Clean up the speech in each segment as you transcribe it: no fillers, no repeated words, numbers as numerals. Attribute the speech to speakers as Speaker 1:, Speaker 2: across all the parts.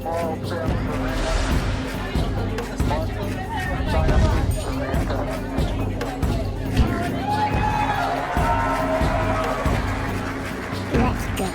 Speaker 1: Small step for man, giant leap for mankind.
Speaker 2: Let's go.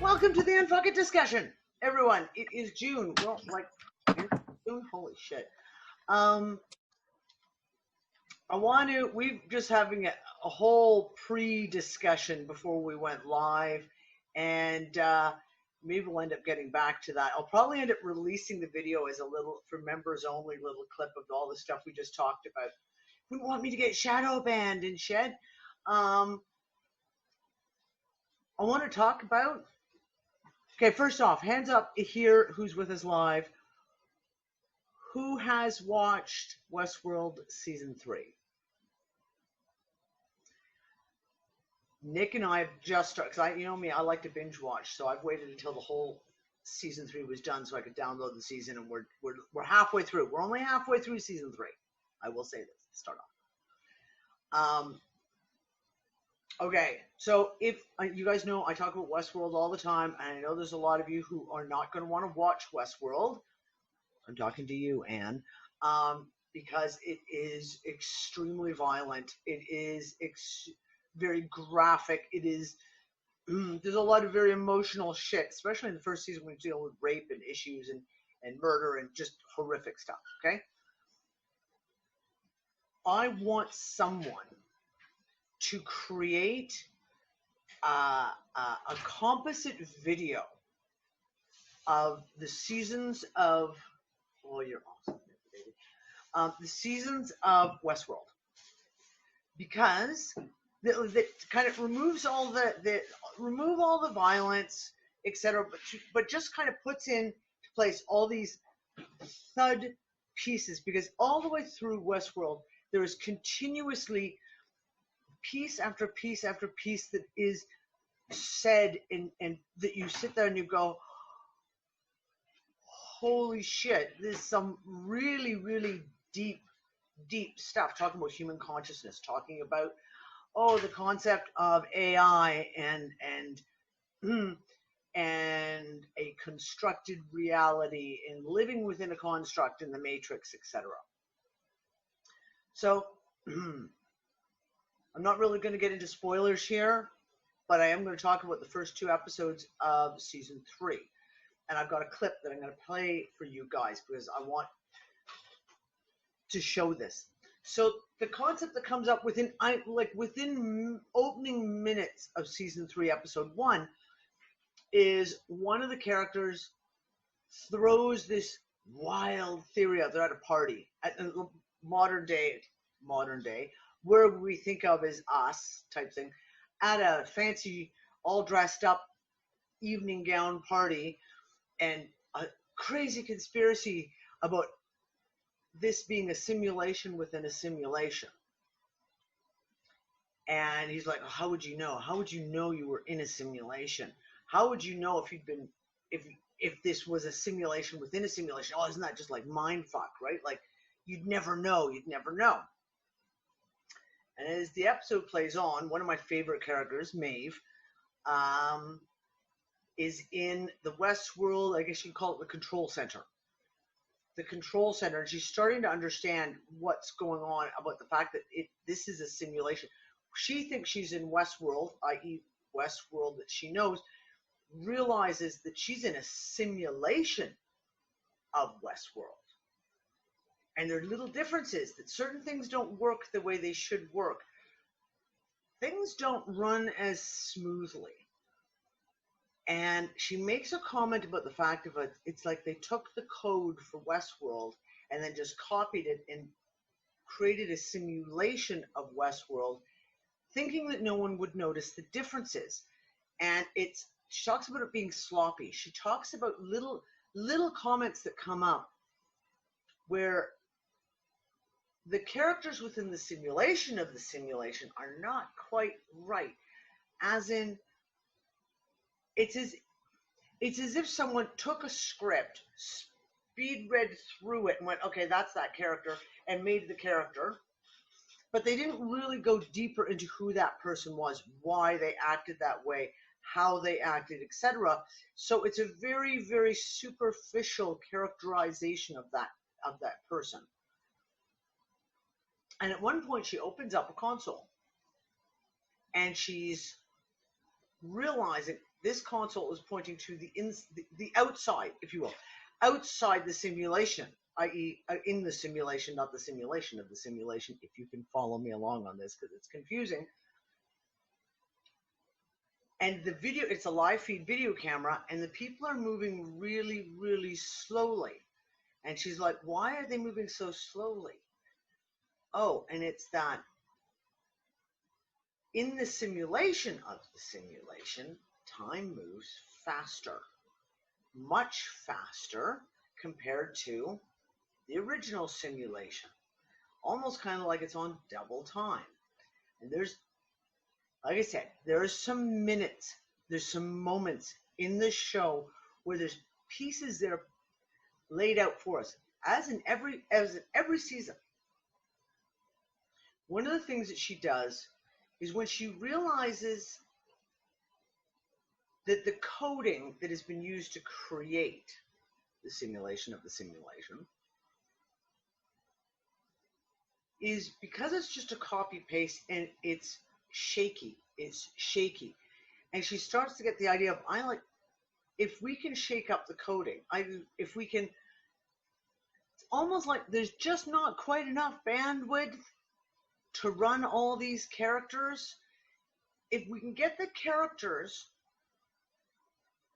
Speaker 3: Welcome to the UnFuckIt Discussion, everyone. It is June. Well, like June. Holy shit. We're just having a whole pre-discussion before we went live, and maybe we'll end up getting back to that. I'll probably end up releasing the video as a little, for members only, little clip of all the stuff we just talked about. Wouldn't want me to get shadow banned and shit. I want to talk about. Okay, first off, hands up here who's with us live. Who has watched Westworld Season 3? Nick and I have just started, because you know me, I like to binge watch, so I've waited until the whole Season 3 was done so I could download the season, and we're halfway through. We're only halfway through Season 3. I will say this to start off. Okay, so if you guys know, I talk about Westworld all the time, and I know there's a lot of you who are not going to want to watch Westworld. I'm talking to you, Anne, because it is extremely violent. It is very graphic. It is, there's a lot of very emotional shit, especially in the first season when you deal with rape and issues and murder and just horrific stuff, okay? I want someone to create a composite video of the seasons of, oh, you're awesome, baby. The seasons of Westworld, because that kind of removes all remove all the violence, etc., but just kind of puts into place all these thud pieces, because all the way through Westworld there is continuously piece after piece after piece that is said, and that you sit there and you go, holy shit, there's some really, really deep stuff, talking about human consciousness, talking about, the concept of AI and a constructed reality and living within a construct in the Matrix, etc. So I'm not really going to get into spoilers here, but I am going to talk about the first 2 episodes of Season 3. And I've got a clip that I'm going to play for you guys because I want to show this. So the concept that comes up within opening minutes of Season 3, Episode 1, is one of the characters throws this wild theory out there at a party, at a modern day, where we think of as us type thing, at a fancy, all dressed up evening gown party, and a crazy conspiracy about this being a simulation within a simulation. And he's like, how would you know? How would you know you were in a simulation? How would you know if this was a simulation within a simulation? Oh, isn't that just like mind fuck, right? Like, you'd never know. And as the episode plays on, one of my favorite characters, Maeve, is in the Westworld, I guess you'd call it the control center. The control center, and she's starting to understand what's going on about the fact that this is a simulation. She thinks she's in Westworld, i.e. Westworld that she knows, realizes that she's in a simulation of Westworld. And there are little differences, that certain things don't work the way they should work. Things don't run as smoothly. And she makes a comment about the fact of it's like they took the code for Westworld and then just copied it and created a simulation of Westworld thinking that no one would notice the differences. And she talks about it being sloppy. She talks about little comments that come up where the characters within the simulation of the simulation are not quite right. As in, it's as if someone took a script, speed read through it and went, okay, that's that character, and made the character. But they didn't really go deeper into who that person was, why they acted that way, how they acted, etc. So it's a very, very superficial characterization of that person. And at one point she opens up a console and she's realizing this console is pointing to the outside, if you will, outside the simulation, i.e. in the simulation, not the simulation of the simulation, if you can follow me along on this, because it's confusing. And the video, it's a live feed video camera, and the people are moving really, really slowly. And she's like, why are they moving so slowly? Oh, and it's that in the simulation of the simulation, time moves faster, much faster compared to the original simulation. Almost kind of like it's on double time. And there's, like I said, there are some minutes, there's some moments in the show where there's pieces that are laid out for us, as in every season. One of the things that she does is when she realizes that the coding that has been used to create the simulation of the simulation is, because it's just a copy paste and it's shaky. And she starts to get the idea of, if we can shake up the coding, if we can, it's almost like there's just not quite enough bandwidth to run all these characters. If we can get the characters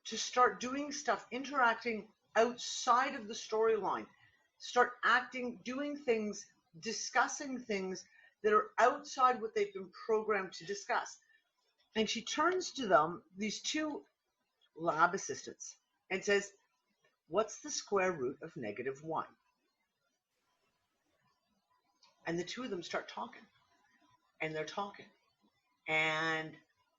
Speaker 3: to start doing stuff, interacting outside of the storyline, start acting, doing things, discussing things that are outside what they've been programmed to discuss. And she turns to them, these two lab assistants, and says, what's the square root of -1? And the two of them start talking, and they're talking, and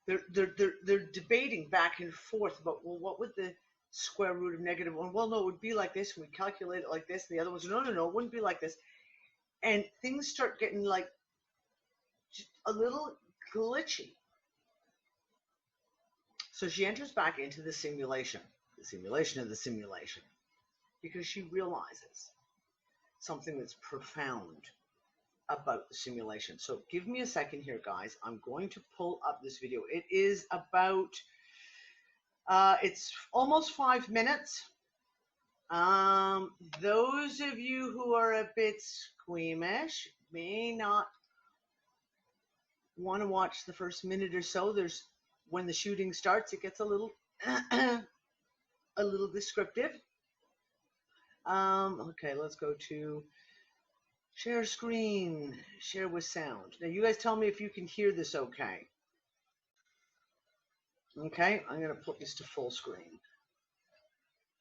Speaker 3: they're debating back and forth about, well, what would the square root of -1? Well, no, it would be like this, and we calculate it like this. And the other one's, no, it wouldn't be like this. And things start getting like just a little glitchy. So she enters back into the simulation of the simulation, because she realizes something that's profound about the simulation. So give me a second here, guys. I'm going to pull up this video. It is about, it's almost 5 minutes. Those of you who are a bit squeamish may not want to watch the first minute or so. When the shooting starts, it gets a little descriptive. Okay, let's go to share screen, share with sound. Now you guys tell me if you can hear this okay. Okay, I'm gonna put this to full screen.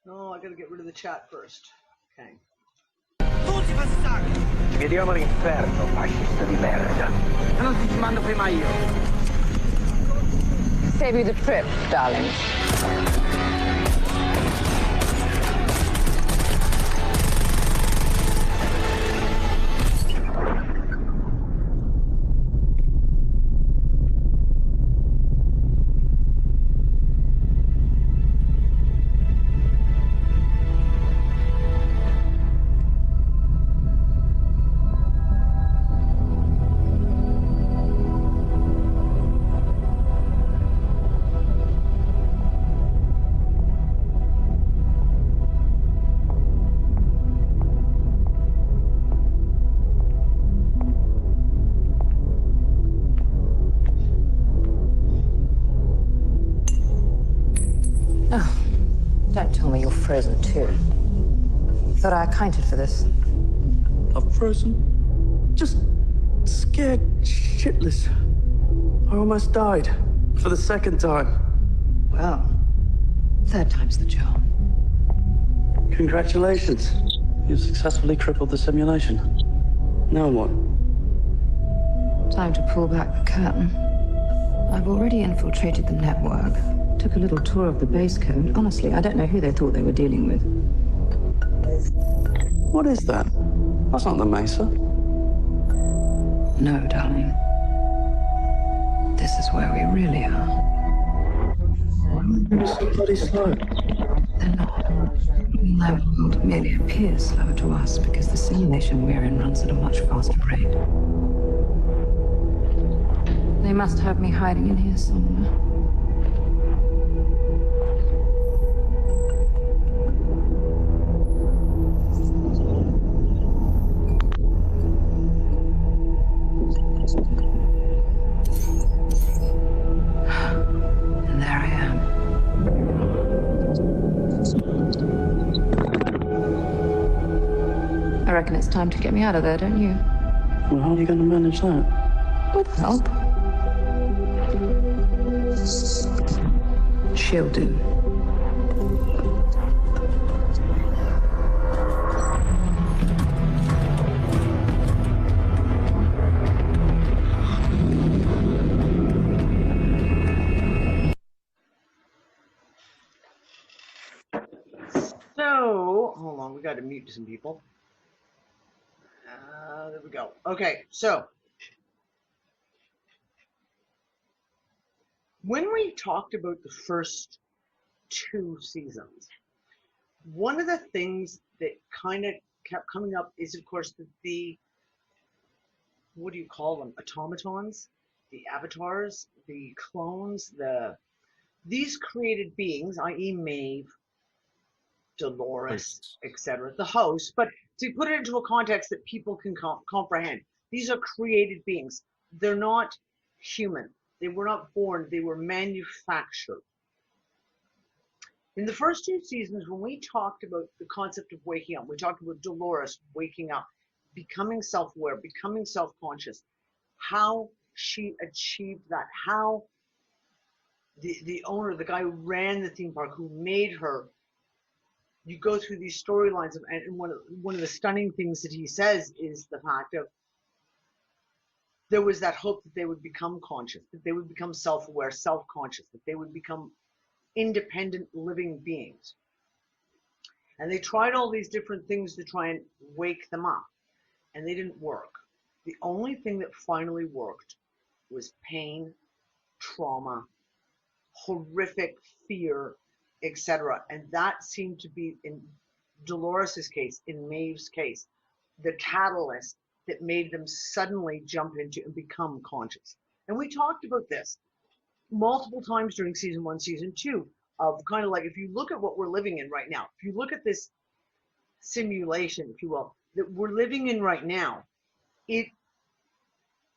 Speaker 3: No, I gotta get rid of the chat first. Okay.
Speaker 2: Ci vediamo all'inferno, fascista di merda.
Speaker 4: Ma non ti mando prima io.
Speaker 5: Save you the trip, darling. Don't tell me you're frozen too. Thought I accounted for this.
Speaker 4: I'm frozen. Just scared shitless.
Speaker 6: I almost died. For the second time.
Speaker 5: Well, third time's the charm.
Speaker 6: Congratulations. You've successfully crippled the simulation. Now what?
Speaker 5: Time to pull back the curtain. I've already infiltrated the network. Took a little tour of the base code. Honestly, I don't know who they thought they were dealing with.
Speaker 6: What is that? That's not the Mesa.
Speaker 5: No, darling. This is where we really are.
Speaker 6: You're so bloody slow.
Speaker 5: They're not. Their world merely appears slow to us because the simulation we're in runs at a much faster rate. They must have me hiding in here somewhere. And there I am. I reckon it's time to get me out of there, don't you?
Speaker 6: Well, how are you going to manage that?
Speaker 5: With help. She'll do.
Speaker 3: So, hold on, we got to mute some people. There we go. Okay, so when we talked about the first 2 seasons, one of the things that kind of kept coming up is, of course, the what do you call them? Automatons, the avatars, the clones, these created beings, i.e. Maeve, Dolores, etc., the host, but to put it into a context that people can comprehend, these are created beings. They're not human. They were not born. They were manufactured. In the first 2 seasons, when we talked about the concept of waking up, we talked about Dolores waking up, becoming self-aware, becoming self-conscious, how she achieved that, how the owner, the guy who ran the theme park, who made her. You go through these storylines, and one of the stunning things that he says is the fact of there was that hope that they would become conscious, that they would become self-aware, self-conscious, that they would become independent living beings. And they tried all these different things to try and wake them up, and they didn't work. The only thing that finally worked was pain, trauma, horrific fear, etc. And that seemed to be, in Dolores's case, in Maeve's case, the catalyst that made them suddenly jump into and become conscious. And we talked about this multiple times during season 1, season 2, of kind of like, if you look at what we're living in right now, if you look at this simulation, if you will, that we're living in right now, it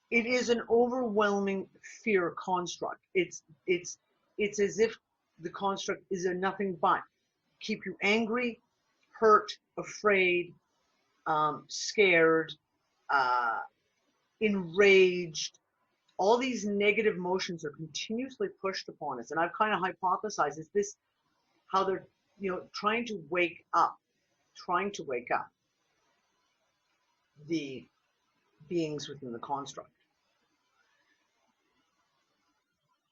Speaker 3: is an overwhelming fear construct. It's as if the construct is a nothing but keep you angry, hurt, afraid, scared, enraged. All these negative emotions are continuously pushed upon us. And I've kind of hypothesized, is this how they're, trying to wake up the beings within the construct.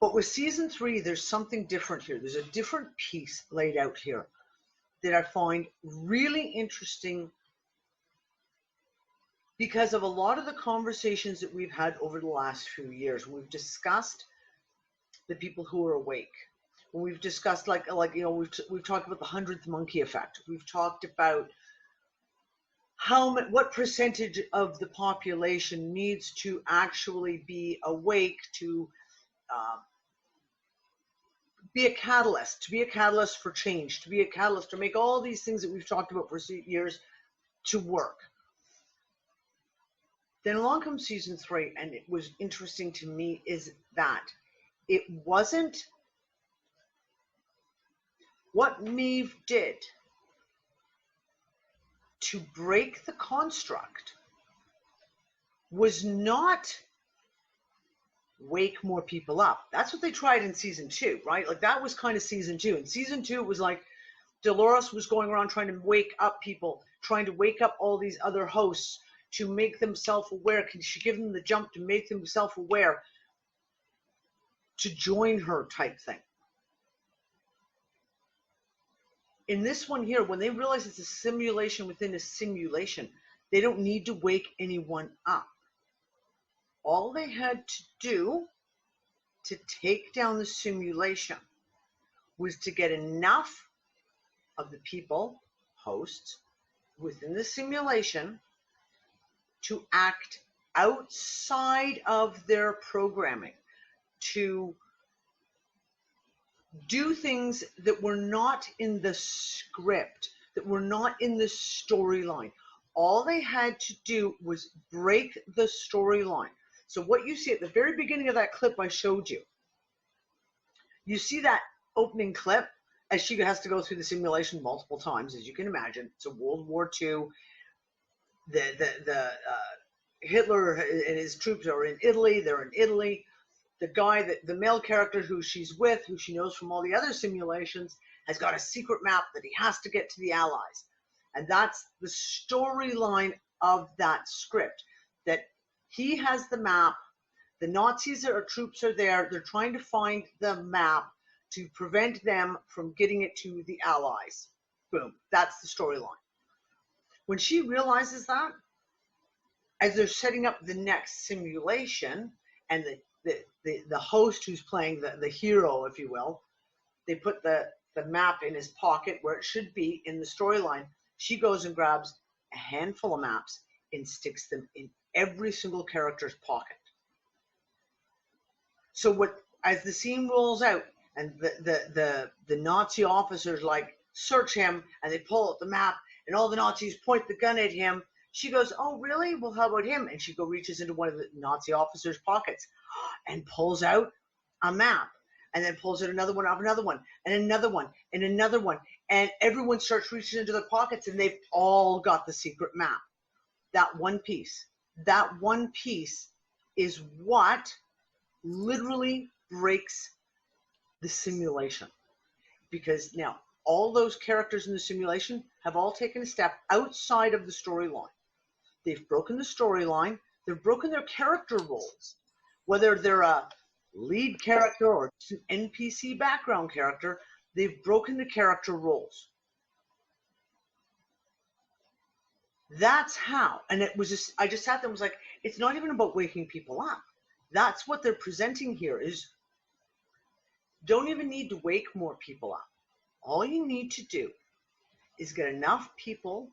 Speaker 3: But with season 3, there's something different here. There's a different piece laid out here that I find really interesting because of a lot of the conversations that we've had over the last few years. We've discussed the people who are awake. When we've discussed we've talked about the 100th monkey effect. We've talked about what percentage of the population needs to actually be awake to be a catalyst for change, to be a catalyst, to make all these things that we've talked about for years to work. Then along comes season 3, and it was interesting to me is that it wasn't what Maeve did to break the construct was not wake more people up. That's what they tried in season 2, right? Like that was kind of season 2. In season 2, it was like Dolores was going around trying to wake up people, trying to wake up all these other hosts to make them self-aware. Can she give them the jump to make them self-aware to join her type thing? In this one here, when they realize it's a simulation within a simulation, they don't need to wake anyone up. All they had to do to take down the simulation was to get enough of the people, hosts, within the simulation to act outside of their programming, to do things that were not in the script, that were not in the storyline. All they had to do was break the storyline. So what you see at the very beginning of that clip I showed you, you see that opening clip as she has to go through the simulation multiple times, as you can imagine. It's a World War II. The Hitler and his troops are in Italy. They're in Italy. The guy, the male character who she's with, who she knows from all the other simulations, has got a secret map that he has to get to the Allies. And that's the storyline of that script, that he has the map. The Nazis or troops are there. They're trying to find the map to prevent them from getting it to the Allies. Boom. That's the storyline. When she realizes that, as they're setting up the next simulation, and the host who's playing the hero, if you will, they put the map in his pocket where it should be in the storyline. She goes and grabs a handful of maps and sticks them in every single character's pocket. So as the scene rolls out and the Nazi officers like search him and they pull out the map and all the Nazis point the gun at him, she goes, "Oh, really? Well, how about him?" And she reaches into one of the Nazi officers' pockets and pulls out a map, and then pulls out another one off another one, and another one, and another one. And everyone starts reaching into their pockets, and they've all got the secret map. That one piece is what literally breaks the simulation. Because now all those characters in the simulation have all taken a step outside of the storyline. They've broken the storyline. They've broken their character roles. Whether they're a lead character or just an NPC background character, they've broken the character roles. That's how. And it was just, I just sat there and was like, it's not even about waking people up. That's what they're presenting here is, don't even need to wake more people up. All you need to do is get enough people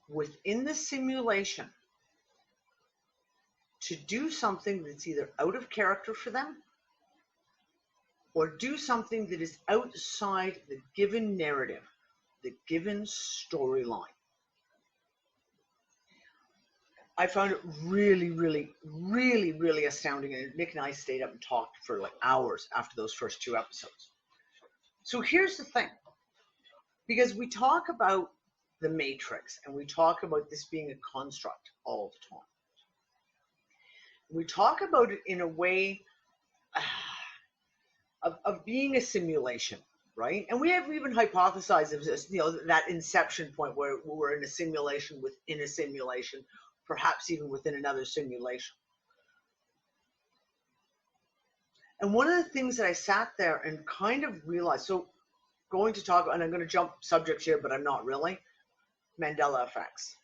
Speaker 3: within the simulation to do something that's either out of character for them or do something that is outside the given narrative, the given storyline. I found it really, really, really, really astounding. And Nick and I stayed up and talked for like hours after those first 2 episodes. So here's the thing. Because we talk about the Matrix and we talk about this being a construct all the time. We talk about it in a way of being a simulation, right? And we have even hypothesized of this, that inception point where we're in a simulation within a simulation, perhaps even within another simulation. And one of the things that I sat there and kind of realized, so going to talk, and I'm going to jump subjects here, but I'm not really, Mandela effects.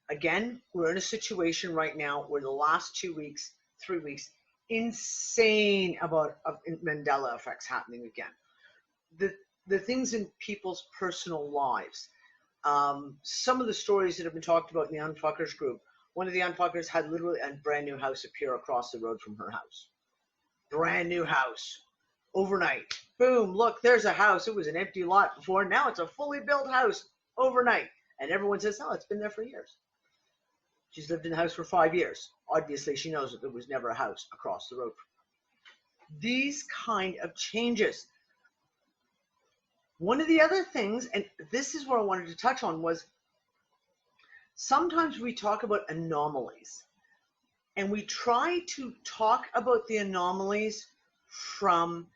Speaker 3: Again, we're in a situation right now where the last 2 weeks, 3 weeks, insane about Mandela effects happening again. The things in people's personal lives. Some of the stories that have been talked about in the UnFuckers group. One of the UnFuckers had literally a brand new house appear across the road from her house. Brand new house. Overnight. Boom, look, there's a house. It was an empty lot before. Now it's a fully built house overnight. And everyone says, oh, it's been there for years. She's lived in the house for 5 years. Obviously, she knows that there was never a house across the road from her. These kind of changes. One of the other things, and this is what I wanted to touch on, was sometimes we talk about anomalies. And we try to talk about the anomalies from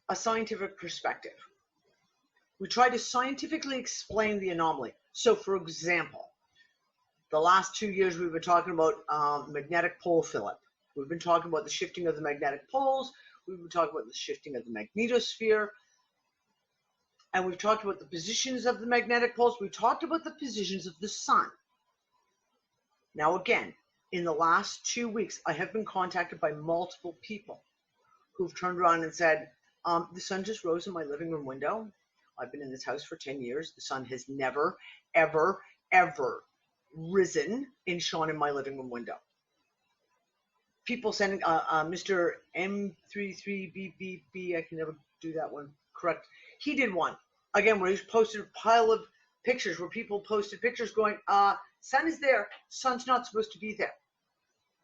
Speaker 3: a scientific perspective. We try to scientifically explain the anomaly. So, for example, the last 2 years we've been talking about magnetic pole fillip. We've been talking about the shifting of the magnetic poles. We've been talking about the shifting of the magnetosphere. And we've talked about the positions of the magnetic poles. We've talked about the positions of the sun. Now, again, in the last 2 weeks, I have been contacted by multiple people who've turned around and said, the sun just rose in my living room window. I've been in this house for 10 years. The sun has never, ever, ever risen and shone in my living room window. People sending, Mr. M33BBB, I can never do that one correct. He did one, again, where he posted a pile of pictures, where people posted pictures going, sun is there, sun's not supposed to be there.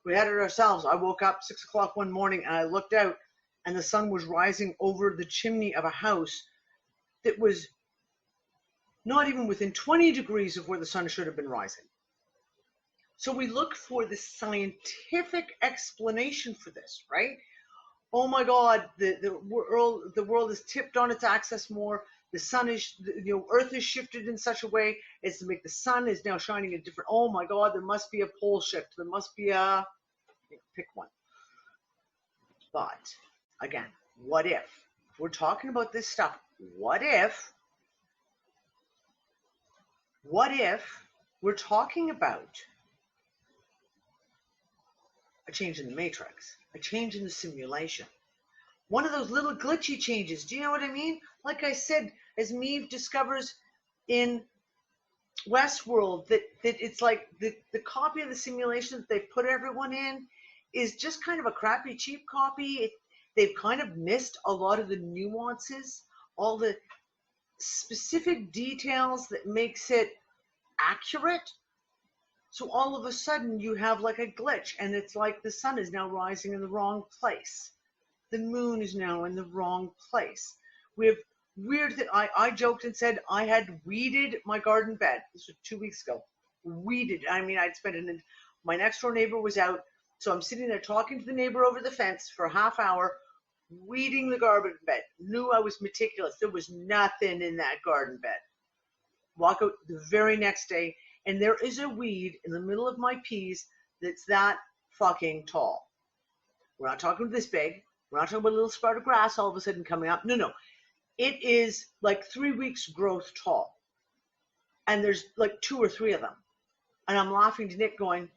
Speaker 3: We had it ourselves. I woke up 6 o'clock one morning and I looked out and the sun was rising over the chimney of a house that was not even within 20 degrees of where the sun should have been rising. So we look for the scientific explanation for this, right? Oh my God, the world is tipped on its axis more. The sun is, Earth is shifted in such a way as to make the sun is now shining a different. Oh my God, there must be a pole shift. There must be a, pick one. But again, what if? If we're talking about this stuff, what if we're talking about a change in the matrix, a change in the simulation? One of those little glitchy changes. Do you know what I mean? Like I said, as Maeve discovers in Westworld, that it's like the copy of the simulation that they put everyone in is just kind of a crappy, cheap copy. They've kind of missed a lot of the nuances, all the specific details that makes it accurate. So all of a sudden you have like a glitch, and it's like the sun is now rising in the wrong place. The moon is now in the wrong place. We have weird that I joked and said I had weeded my garden bed. This was 2 weeks ago. Weeded. I mean, I'd spent it. My next door neighbor was out, so I'm sitting there talking to the neighbor over the fence for a half hour, weeding the garden bed. Knew I was meticulous. There was nothing in that garden bed. Walk out the very next day, and there is a weed in the middle of my peas that's that fucking tall. We're not talking this big. We're not talking about a little sprout of grass all of a sudden coming up. No. It is like 3 weeks growth tall. And there's like 2 or 3 of them. And I'm laughing to Nick going,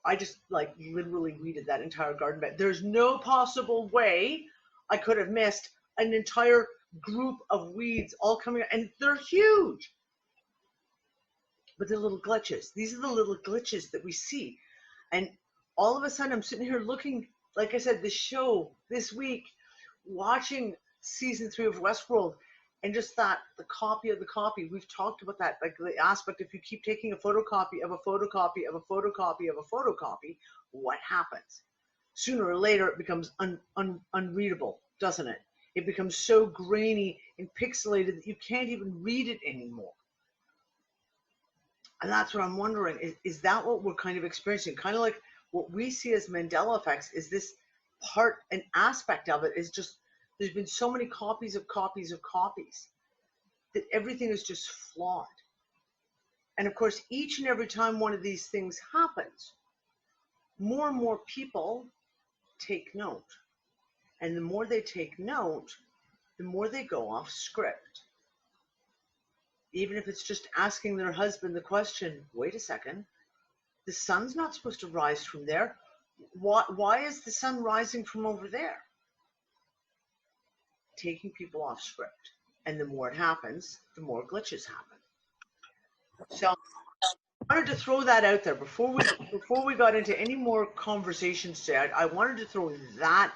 Speaker 3: I just like literally weeded that entire garden bed. There's no possible way I could have missed an entire group of weeds all coming up. And they're huge. But they're little glitches. These are the little glitches that we see. And all of a sudden I'm sitting here looking, like I said, the show this week, watching season 3 of Westworld, and just thought the copy of the copy. We've talked about that, like the aspect, if you keep taking a photocopy of a photocopy of a photocopy of a photocopy, what happens? Sooner or later it becomes unreadable, doesn't it? It becomes so grainy and pixelated that you can't even read it anymore. And that's what I'm wondering, is that what we're kind of experiencing? Kind of like what we see as Mandela effects, is this part, an aspect of it is just, there's been so many copies of copies of copies that everything is just flawed. And of course, each and every time one of these things happens, more and more people take note. And the more they take note, the more they go off script. Even if it's just asking their husband the question, wait a second, the sun's not supposed to rise from there. Why is the sun rising from over there? Taking people off script. And the more it happens, the more glitches happen. So I wanted to throw that out there before we got into any more conversations today. I wanted to throw that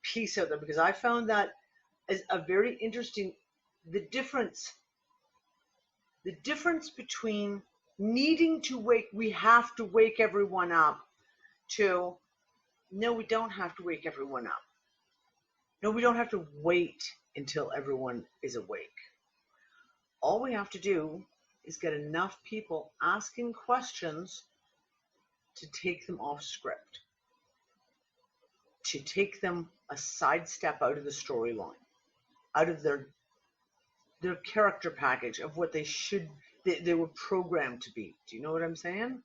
Speaker 3: piece out there because I found that as a very interesting, the difference between needing to wake, we have to wake everyone up, to no, we don't have to wake everyone up. No, we don't have to wait until everyone is awake. All we have to do is get enough people asking questions to take them off script, to take them a sidestep out of the storyline, out of their character package of what they were programmed to be. Do you know what I'm saying?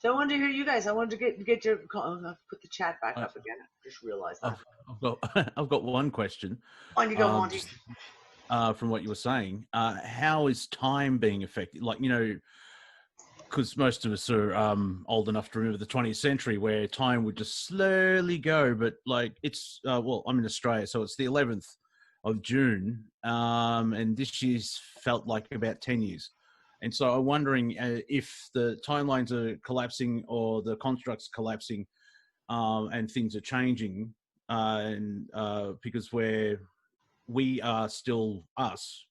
Speaker 3: So I wanted to hear you guys. I wanted to get your. I'll put the chat back up again. I just realized that.
Speaker 7: I've got one question.
Speaker 3: On you go, Monty.
Speaker 7: From what you were saying, how is time being affected? Like, you know, because most of us are old enough to remember the 20th century where time would just slowly go. But like, it's well, I'm in Australia, so it's the 11th of June, and this year's felt like about 10 years. And so I'm wondering if the timelines are collapsing or the construct's collapsing, and things are changing, because we are still us,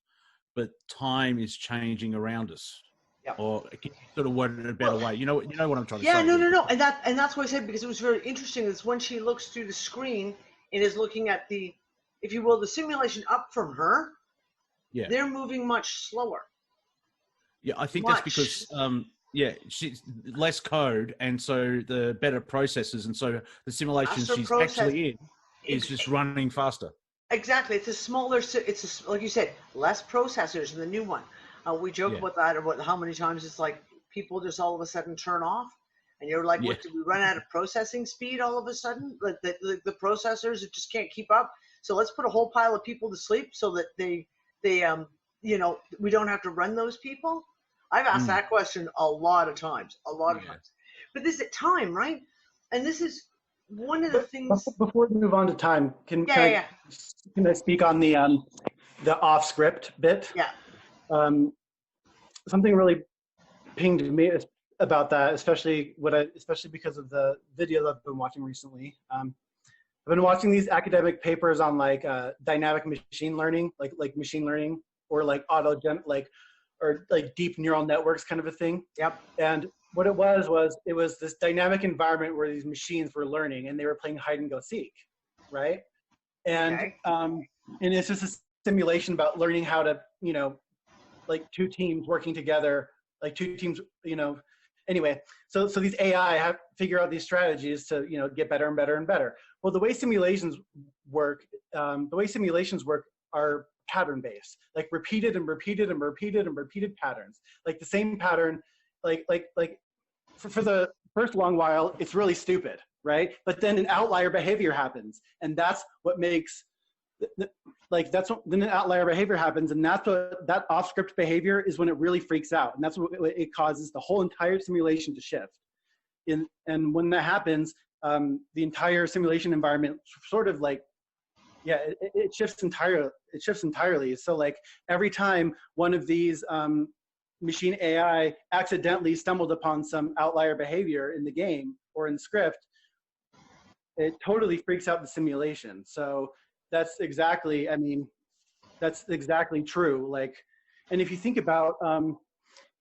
Speaker 7: but time is changing around us.
Speaker 3: Yep.
Speaker 7: Or can you sort of word it a better way? You know what I'm trying to say.
Speaker 3: Yeah, no, and that's what I said, because it was very interesting. Is when she looks through the screen and is looking at the, if you will, the simulation up from her. Yeah, they're moving much slower.
Speaker 7: Yeah, I think that's because she's less code, and so the better processors, and so the simulation she's actually in is just running faster.
Speaker 3: Exactly, it's a smaller. Like you said, less processors in the new one. We joke about that, about how many times it's like people just all of a sudden turn off, and you're like, "What? Did we run out of processing speed all of a sudden? Like the processors just can't keep up. So let's put a whole pile of people to sleep so that they you know, we don't have to run those people." I've asked that question a lot of times. But this is time, right? And this is one of the things.
Speaker 8: Before we move on to time, can I speak on the off script bit?
Speaker 3: Yeah.
Speaker 8: Something really pinged me about that, especially because of the video I've been watching recently. I've been watching these academic papers on like dynamic machine learning, like machine learning, or like or like deep neural networks kind of a thing.
Speaker 3: Yep.
Speaker 8: And what it was this dynamic environment where these machines were learning and they were playing hide and go seek, right? And and it's just a simulation about learning how to, you know, like two teams working together, like two teams, you know. Anyway, so these AI have to figure out these strategies to, you know, get better and better and better. Well, the way simulations work are pattern-based, like repeated and repeated and repeated and repeated patterns. Like the same pattern, like for the first long while, it's really stupid, right? But then an outlier behavior happens, and that's what makes, then an outlier behavior happens, and that's what, that off-script behavior is when it really freaks out, and that's what it causes the whole entire simulation to shift. And when that happens, the entire simulation environment sort of like, it shifts entirely. So like every time one of these machine AI accidentally stumbled upon some outlier behavior in the game or in the script, it totally freaks out the simulation. So that's exactly true. Like, and if you think about,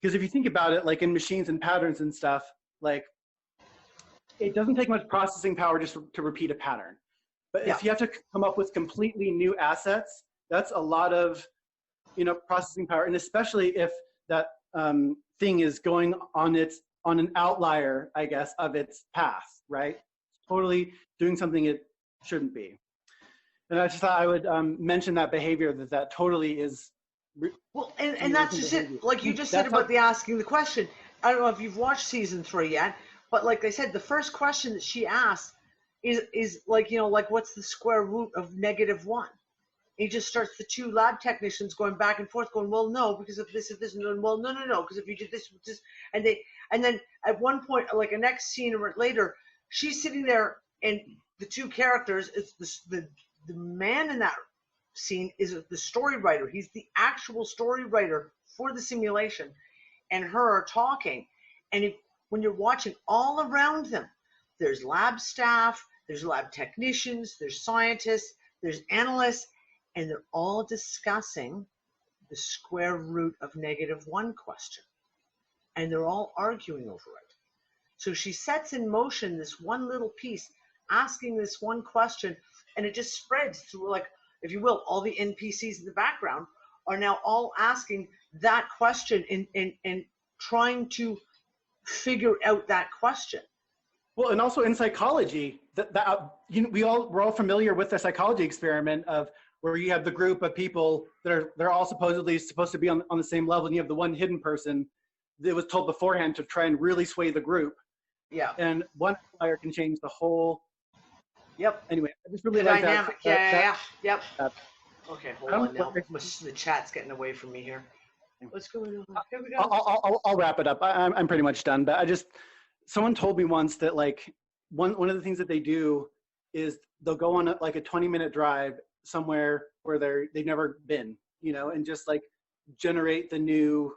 Speaker 8: because if you think about it, like in machines and patterns and stuff, like it doesn't take much processing power just to repeat a pattern. But if you have to come up with completely new assets, that's a lot of, you know, processing power, and especially if that thing is going on an outlier, I guess, of its path, right? Totally doing something it shouldn't be. And I just thought I would mention that behavior, that totally is.
Speaker 3: Well, and that's just it. Like you just said about the asking the question. I don't know if you've watched season 3 yet, but like I said, the first question that she asked is like, you know, like what's the square root of -1? He just starts the two lab technicians going back and forth, going, well, no, because of this, and well, no, because if you did this, and then at one point, like a next scene later, she's sitting there, and the two characters, it's the man in that scene is the story writer. He's the actual story writer for the simulation, and her are talking, and when you're watching, all around them, there's lab staff, there's lab technicians, there's scientists, there's analysts, and they're all discussing the square root of -1 question. And they're all arguing over it. So she sets in motion this one little piece, asking this one question, and it just spreads through, like, if you will, all the NPCs in the background are now all asking that question and trying to figure out that question.
Speaker 8: Well, and also in psychology, we're all familiar with the psychology experiment of where you have the group of people they're all supposed to be on the same level, and you have the one hidden person that was told beforehand to try and really sway the group.
Speaker 3: Yeah.
Speaker 8: And one outlier can change the whole.
Speaker 3: Yep.
Speaker 8: Anyway, I just really
Speaker 3: The
Speaker 8: like
Speaker 3: dynamic.
Speaker 8: that.
Speaker 3: Yep.
Speaker 8: that-
Speaker 3: Okay, hold on now. The chat's getting away from me here. What's going on? Here we go.
Speaker 8: I'll wrap it up. I'm pretty much done. But someone told me once that like one of the things that they do is they'll go on a 20-minute drive somewhere where they've never been, and just like generate the new.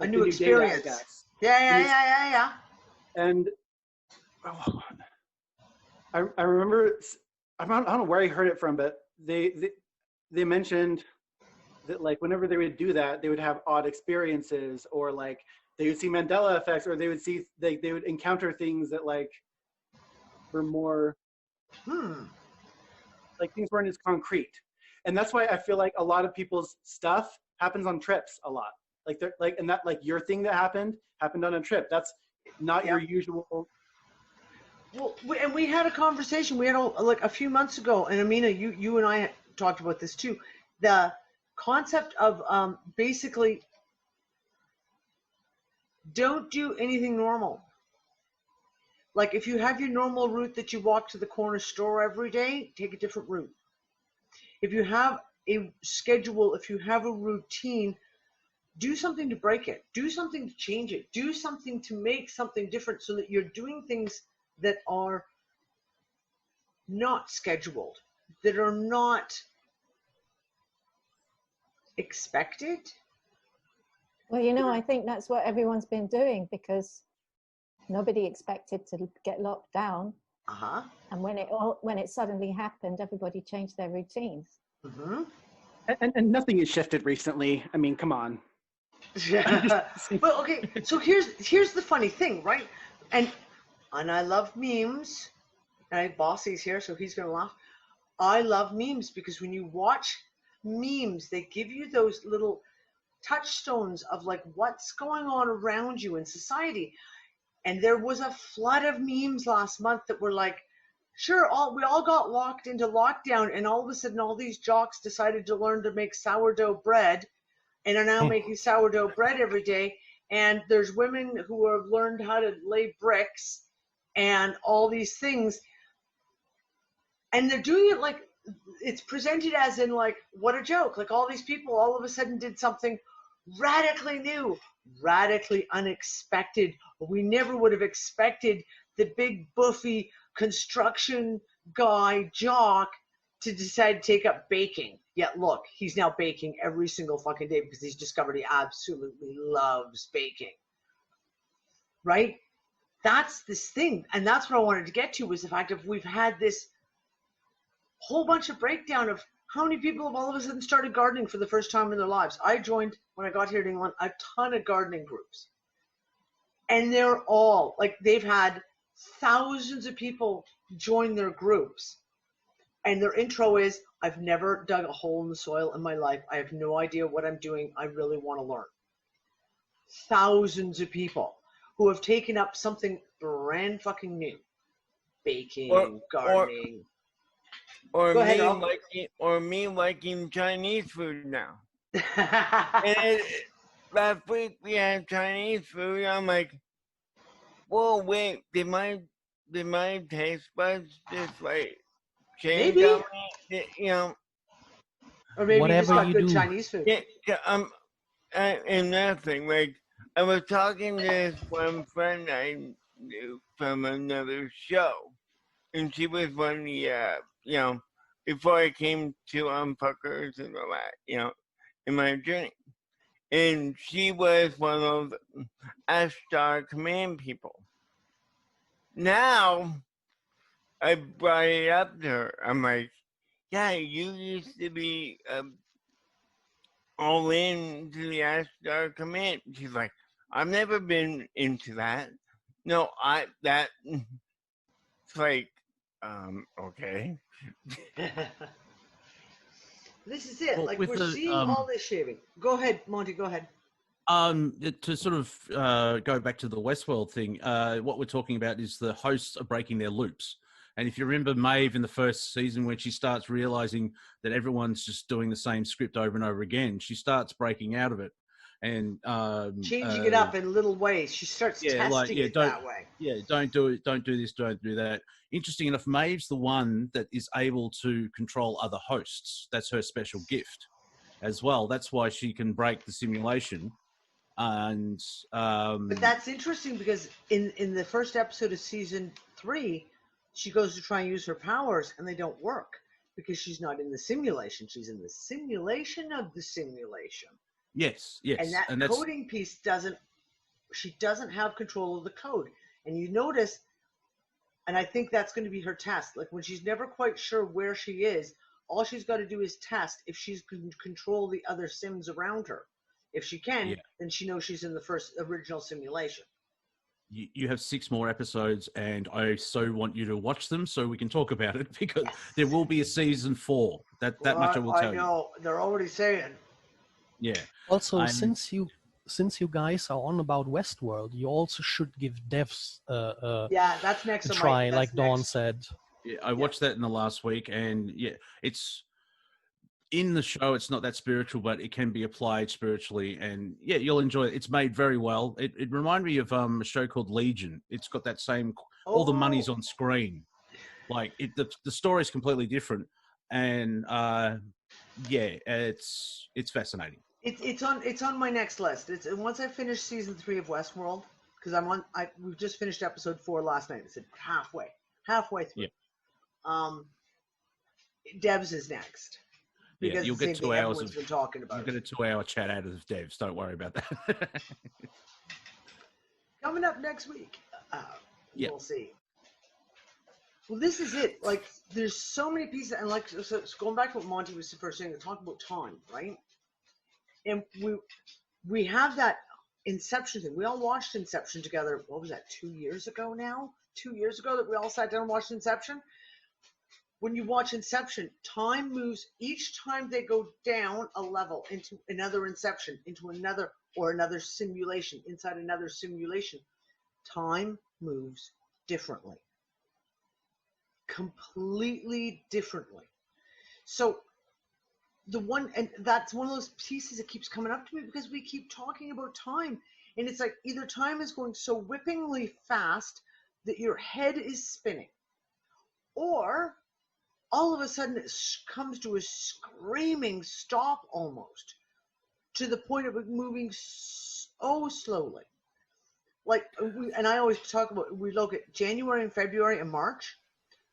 Speaker 3: A new experience.
Speaker 8: Data,
Speaker 3: Yeah.
Speaker 8: And I remember, I don't know where I heard it from, but they mentioned that like whenever they would do that, they would have odd experiences, or like they would see Mandela effects, or they would encounter things that like were more like things weren't as concrete. And that's why I feel like a lot of people's stuff happens on trips a lot. Like they're like, and that like your thing that happened on a trip. That's not your usual.
Speaker 3: Well, and we had a conversation. We had a few months ago, and Amina, you and I talked about this too. The concept of basically don't do anything normal. Like if you have your normal route that you walk to the corner store every day, take a different route. If you have a schedule, if you have a routine, do something to break it. Do something to change it. Do something to make something different so that you're doing things that are not scheduled, that are not expected.
Speaker 9: Well, I think that's what everyone's been doing because nobody expected to get locked down.
Speaker 3: Uh-huh.
Speaker 9: And when it suddenly happened, everybody changed their routines.
Speaker 3: Mm-hmm.
Speaker 8: And nothing has shifted recently. I mean, come on.
Speaker 3: Well, okay, so here's the funny thing, right? And I love memes. And Bossy's here, so he's gonna laugh. I love memes because when you watch memes, they give you those little touchstones of like what's going on around you in society. And there was a flood of memes last month that were like, sure, we all got locked into lockdown, and all of a sudden all these jocks decided to learn to make sourdough bread and are now making sourdough bread every day. And there's women who have learned how to lay bricks and all these things. And they're doing it like, it's presented as in like, what a joke. Like all these people all of a sudden did something radically new, radically unexpected. We never would have expected the big buffy construction guy jock to decide to take up baking. Yet look, he's now baking every single fucking day because he's discovered he absolutely loves baking. Right? That's this thing. And that's what I wanted to get to, was the fact of we've had this whole bunch of breakdown of how many people have all of a sudden started gardening for the first time in their lives. I joined, when I got here to England, a ton of gardening groups. And they're all, like, they've had thousands of people join their groups. And their intro is, I've never dug a hole in the soil in my life. I have no idea what I'm doing. I really want to learn. Thousands of people who have taken up something brand fucking new. Baking, gardening.
Speaker 10: Or
Speaker 3: ahead,
Speaker 10: me liking Chinese food now. And last week we had Chinese food. I'm like, whoa, wait, did my taste buds just like change?
Speaker 3: Maybe.
Speaker 10: On me?
Speaker 3: Or maybe
Speaker 11: Whatever
Speaker 3: you just got
Speaker 11: you
Speaker 3: good
Speaker 11: do.
Speaker 3: Chinese food.
Speaker 10: Yeah, and nothing. Like, I was talking to this one friend I knew from another show, and she was one of the, before I came to UnFuckers and all that, in my journey. And she was one of those Ashtar Command people. Now, I brought it up to her. I'm like, yeah, you used to be all into the Ashtar Command. She's like, I've never been into that. No, it's like, okay.
Speaker 3: This is it.
Speaker 7: Well,
Speaker 3: like,
Speaker 7: with
Speaker 3: we're
Speaker 7: the,
Speaker 3: seeing all this shaving. Go ahead, Monty, go ahead.
Speaker 7: To sort of go back to the Westworld thing, what we're talking about is the hosts are breaking their loops. And if you remember Maeve in the first season, when she starts realizing that everyone's just doing the same script over and over again, she starts breaking out of it and
Speaker 3: changing it up in little ways. She starts testing it that way.
Speaker 7: Yeah, don't do it. Don't do this. Don't do that. Interesting enough, Maeve's the one that is able to control other hosts. That's her special gift as well. That's why she can break the simulation. And
Speaker 3: but that's interesting because in the first episode of season 3, she goes to try and use her powers and they don't work because she's not in the simulation. She's in the simulation of the simulation.
Speaker 7: Yes.
Speaker 3: And that coding piece she doesn't have control of the code. And you notice, and I think that's going to be her test. Like when she's never quite sure where she is, all she's got to do is test if she can control the other sims around her. If she can, then she knows she's in the first original simulation.
Speaker 7: You have 6 more episodes, and I so want you to watch them so we can talk about it because there will be a season 4. That much I will tell you.
Speaker 3: I know they're already saying.
Speaker 7: Yeah.
Speaker 11: Also, since you guys are on about Westworld, you also should give devs
Speaker 3: that's next
Speaker 11: a try, like Dawn said.
Speaker 7: Yeah, I watched that in the last week, and it's in the show. It's not that spiritual, but it can be applied spiritually, and you'll enjoy it. It's made very well. It reminded me of a show called Legion. It's got that same. All the money's on screen, like the story is completely different, and it's fascinating.
Speaker 3: It's on my next list. It's once I finish season 3 of Westworld, because we've just finished episode 4 last night. It's halfway through.
Speaker 7: Yeah.
Speaker 3: Devs is next. Because
Speaker 7: you'll get 2 hours
Speaker 3: been talking about.
Speaker 7: You'll get a 2-hour chat out of Devs. Don't worry about that.
Speaker 3: Coming up next week, we'll see. Well, this is it. Like, there's so many pieces, and like, so going back to what Monty was first saying, talking about time, right? And we have that Inception thing. We all watched Inception together. What was that? 2 years ago now. 2 years ago that we all sat down and watched Inception. When you watch Inception, time moves each time they go down a level into another Inception, into another simulation, inside another simulation. Time moves differently. Completely differently. So that's one of those pieces that keeps coming up to me because we keep talking about time. And it's like either time is going so whippingly fast that your head is spinning, or all of a sudden it comes to a screaming stop almost, to the point of it moving so slowly. Like, and I always talk about, we look at January and February and March,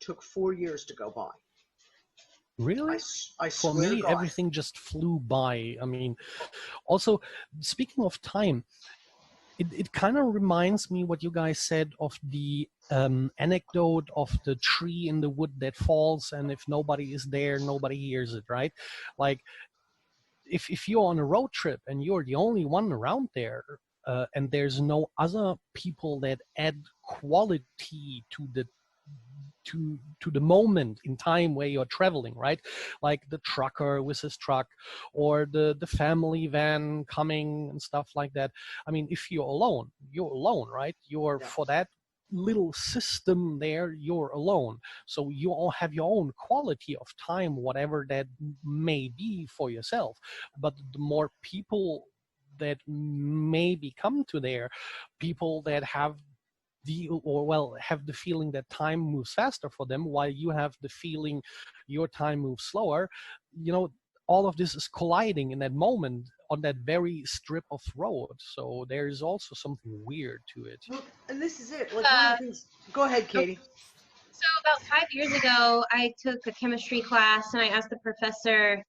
Speaker 3: took 4 years to go by.
Speaker 11: Really?
Speaker 3: I
Speaker 11: For
Speaker 3: swear
Speaker 11: me,
Speaker 3: to God.
Speaker 11: everything just flew by. I mean, also, speaking of time, it kind of reminds me what you guys said of the anecdote of the tree in the wood that falls, and if nobody is there, nobody hears it, right? Like, if you're on a road trip and you're the only one around there, and there's no other people that add quality to the moment in time where you're traveling, right? Like the trucker with his truck, or the family van coming and stuff like that. I mean, if you're alone, right? For that little system there, you're alone. So you all have your own quality of time, whatever that may be for yourself. But the more people that maybe come to there, people that have the feeling that time moves faster for them, while you have the feeling your time moves slower, all of this is colliding in that moment on that very strip of road. So there is also something weird to it.
Speaker 3: Well, and this is it. Like, one of the things. Go ahead, Katie.
Speaker 12: So about 5 years ago, I took a chemistry class, and I asked the professor,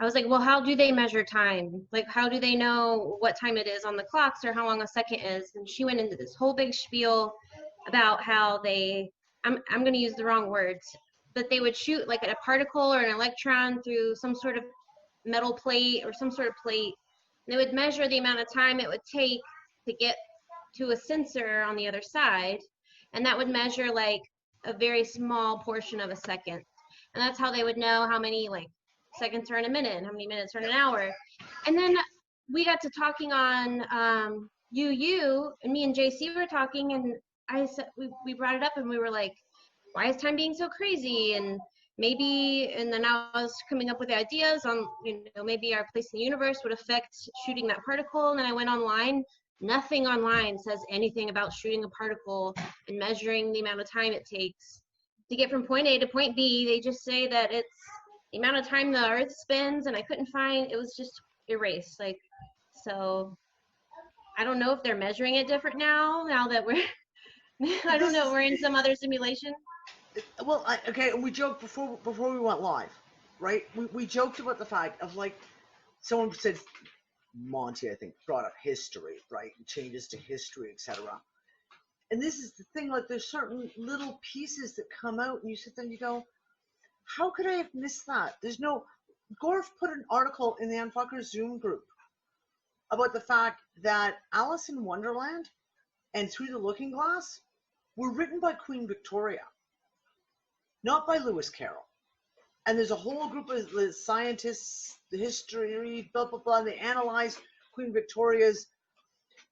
Speaker 12: I was like, well, how do they measure time? Like, how do they know what time it is on the clocks or how long a second is? And she went into this whole big spiel about how I'm going to use the wrong words, but they would shoot like a particle or an electron through some sort of metal plate or some sort of plate. And they would measure the amount of time it would take to get to a sensor on the other side. And that would measure like a very small portion of a second. And that's how they would know how many seconds are in a minute and how many minutes are in an hour. And then we got to talking on UU, and me and JC were talking, and I said we brought it up, and we were like, why is time being so crazy? And maybe, and then I was coming up with ideas on, you know, maybe our place in the universe would affect shooting that particle. And then I went online. Nothing online says anything about shooting a particle and measuring the amount of time it takes to get from point A to point B. They just say that it's the amount of time the Earth spins, and I couldn't find, it was just erased. Like, so I don't know if they're measuring it different now that we're, I don't know, we're in some other simulation.
Speaker 3: Well, okay, we joked before we went live, right? We joked about the fact of, like, someone said, Monty, I think, brought up history, right? Changes to history, etc. And this is the thing, like, there's certain little pieces that come out, and you sit there and you go, how could I have missed that? There's no, Gorf put an article in the UnFuckers Zoom group about the fact that Alice in Wonderland and Through the Looking Glass were written by Queen Victoria, not by Lewis Carroll. And there's a whole group of the scientists, the history, blah, blah, blah, and they analyze Queen Victoria's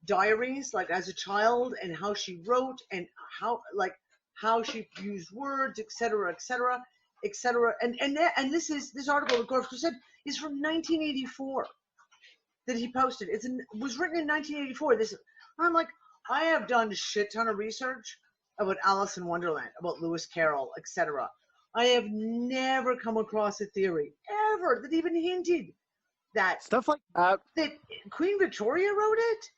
Speaker 3: diaries, like as a child, and how she wrote, and how she used words, etc., etc., etc. And this article that Gorf said is from 1984 that he posted. Was written in 1984. I'm like, I have done a shit ton of research about Alice in Wonderland, about Lewis Carroll, etc. I have never come across a theory ever that even hinted that
Speaker 8: stuff like that
Speaker 3: Queen Victoria wrote it.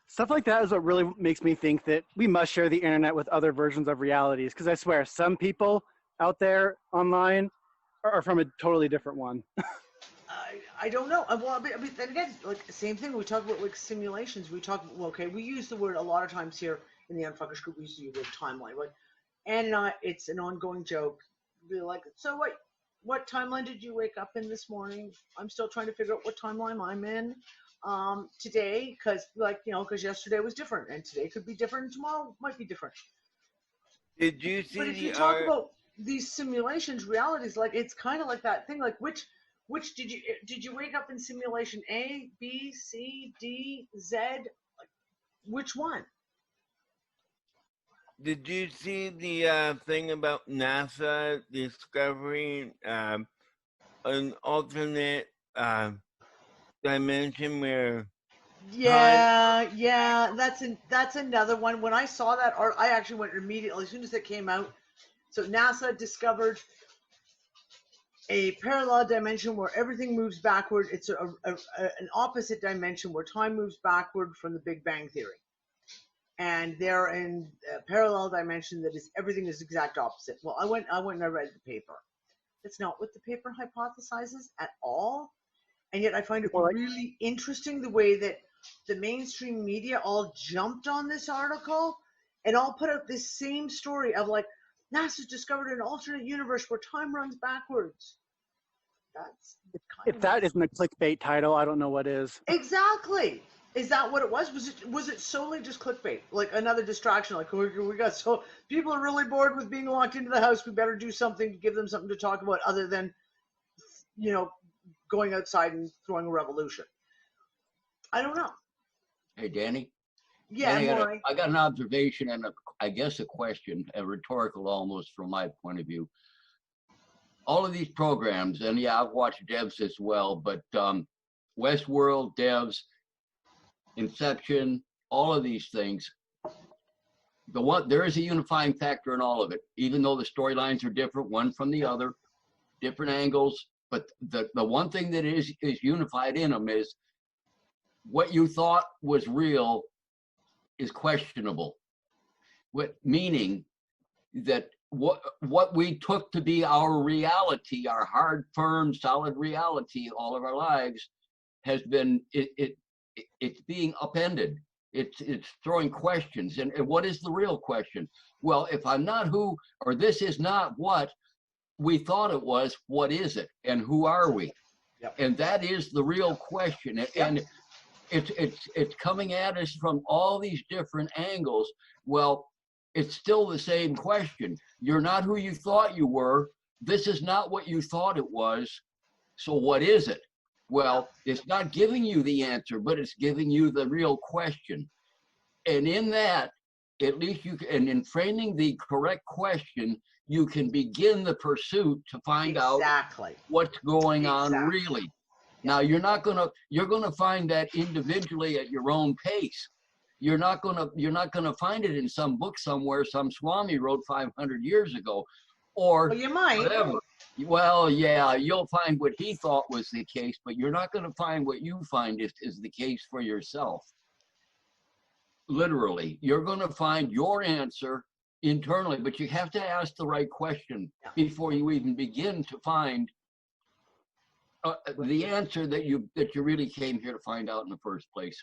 Speaker 8: Stuff like that is what really makes me think that we must share the internet with other versions of realities. Because I swear, some people out there online are from a totally different one.
Speaker 3: I don't know. Well, I mean, then again, like the same thing. We talk about like simulations. We talk. Well, okay, we use the word a lot of times here in the UnFuckers group. We use the word timeline. Like, Ann and I, it's an ongoing joke. We're like, so what timeline did you wake up in this morning? I'm still trying to figure out what timeline I'm in today, because because yesterday was different, and today could be different, and tomorrow might be different.
Speaker 10: Did you see?
Speaker 3: But if you talk about these simulations, realities, like it's kind of like that thing. Like which did you wake up in simulation A, B, C, D, Z? Like, which one?
Speaker 10: Did you see the thing about NASA discovering an alternate dimension where?
Speaker 3: Yeah, that's another one. When I saw that art, I actually went immediately as soon as it came out. So NASA discovered a parallel dimension where everything moves backward. It's an opposite dimension where time moves backward from the Big Bang Theory. And they're in a parallel dimension that is everything is exact opposite. Well, I went and I read the paper. That's not what the paper hypothesizes at all. And yet I find it really interesting the way that the mainstream media all jumped on this article and all put out this same story of like, NASA's discovered an alternate universe where time runs backwards.
Speaker 8: If that isn't a clickbait title, I don't know what is.
Speaker 3: Exactly. Is that what it was? Was it solely just clickbait? Like another distraction? Like we got so people are really bored with being locked into the house. We better do something to give them something to talk about other than, going outside and throwing a revolution. I don't know.
Speaker 13: Hey, Danny.
Speaker 3: Yeah,
Speaker 13: Danny, I got an observation and I guess a question, a rhetorical almost from my point of view. All of these programs, and yeah, I've watched Devs as well, but Westworld, Devs, Inception, all of these things, there is a unifying factor in all of it, even though the storylines are different, one from the other, different angles. But the one thing that is unified in them is what you thought was real is questionable. Meaning that what we took to be our reality, our hard, firm, solid reality all of our lives has been, it's being upended. It's throwing questions. And what is the real question? Well, if I'm not who, or this is not what we thought it was, what is it? And who are we?
Speaker 3: Yep.
Speaker 13: And that is the real question.
Speaker 3: Yep.
Speaker 13: And it's coming at us from all these different angles. Well, it's still the same question. You're not who you thought you were. This is not what you thought it was. So what is it? Well, it's not giving you the answer, but it's giving you the real question. And in that, at least you can, and in framing the correct question, you can begin the pursuit to find out what's going on really. Now you're gonna find that individually at your own pace. You're not gonna find it in some book somewhere some Swami wrote 500 years ago, or
Speaker 3: well, you might.
Speaker 13: whatever. Well, yeah, you'll find what he thought was the case, but you're not going to find what you find is the case for yourself. Literally, you're going to find your answer internally, but you have to ask the right question before you even begin to find the answer that you really came here to find out in the first place.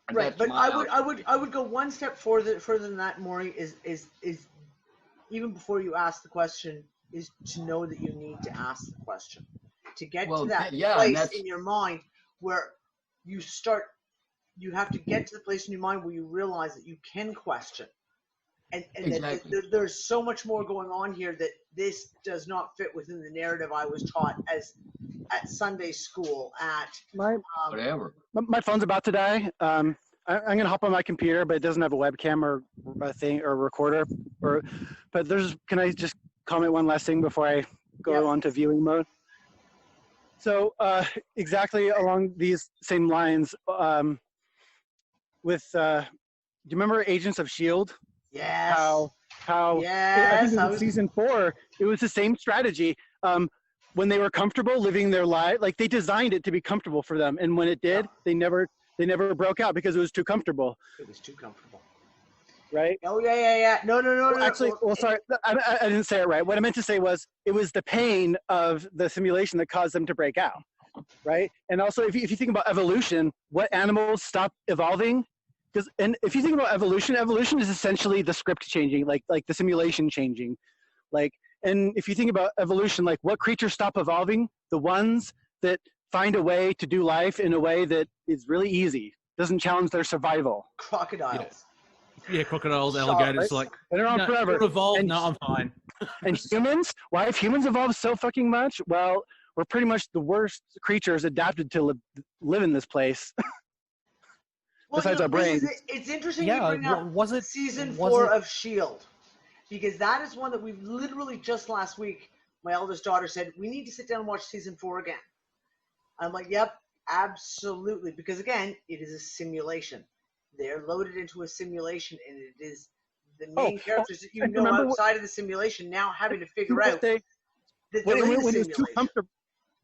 Speaker 13: And
Speaker 3: right, but I would go one step further than that, Maury, is even before you ask the question, is to know that you need to ask the question. To get to that place in your mind where you have to get to the place in your mind where you realize that you can question. And that there's so much more going on here that this does not fit within the narrative I was taught as at Sunday school, at
Speaker 13: whatever.
Speaker 8: My phone's about to die. I'm gonna hop on my computer, but it doesn't have a webcam or a thing or a recorder. But can I just comment one last thing before I go on to viewing mode? So exactly along these same lines, with do you remember Agents of S.H.I.E.L.D.?
Speaker 3: Yes.
Speaker 8: How I think it was season 4. It was the same strategy. When they were comfortable living their life, like they designed it to be comfortable for them, and when it did, they never broke out because it was too comfortable.
Speaker 3: It was too comfortable.
Speaker 8: Right?
Speaker 3: Oh yeah. No.
Speaker 8: Actually, well, sorry, I didn't say it right. What I meant to say was it was the pain of the simulation that caused them to break out, right? And also, if you think about evolution, what animals stop evolving? And if you think about evolution is essentially the script changing, like the simulation changing, and if you think about evolution, like what creatures stop evolving? The ones that find a way to do life in a way that is really easy, doesn't challenge their survival.
Speaker 3: Crocodiles.
Speaker 7: Yeah, crocodiles, alligators,
Speaker 8: Been around forever.
Speaker 7: Evolved, no, I'm fine.
Speaker 8: And humans, why have humans evolved so fucking much? Well, we're pretty much the worst creatures adapted to live in this place. Besides our brains.
Speaker 3: It's interesting you bring up season 4 of S.H.I.E.L.D. because that is one that we've literally just last week, my eldest daughter said, we need to sit down and watch season 4 again. I'm like, yep, absolutely. Because again, it is a simulation. They're loaded into a simulation, and it is the main characters that you know outside of the simulation now having to figure out that they're in the simulation.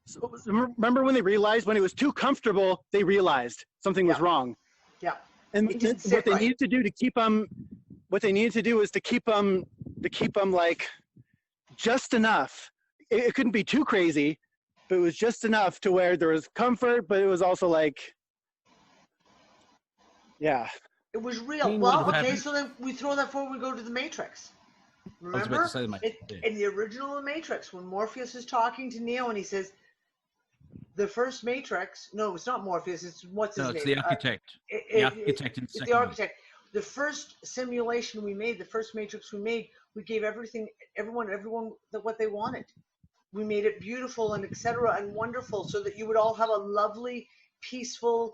Speaker 8: So, remember when they realized when it was too comfortable, they realized something was wrong.
Speaker 3: Yeah.
Speaker 8: And what they needed to do to keep them, what they needed to do was to keep them like just enough. It couldn't be too crazy, but it was just enough to where there was comfort, but it was also like, yeah.
Speaker 3: It was real. Well, okay, so then we throw that forward, we go to The Matrix. Remember?
Speaker 7: I was about to say
Speaker 3: in the original The Matrix, when Morpheus is talking to Neo and he says, the first Matrix, no, it's not Morpheus, it's what's his name?
Speaker 7: It's the architect.
Speaker 3: The architect. The first simulation we made, the first Matrix we made, we gave everyone what they wanted. We made it beautiful and etc. and wonderful so that you would all have a lovely, peaceful,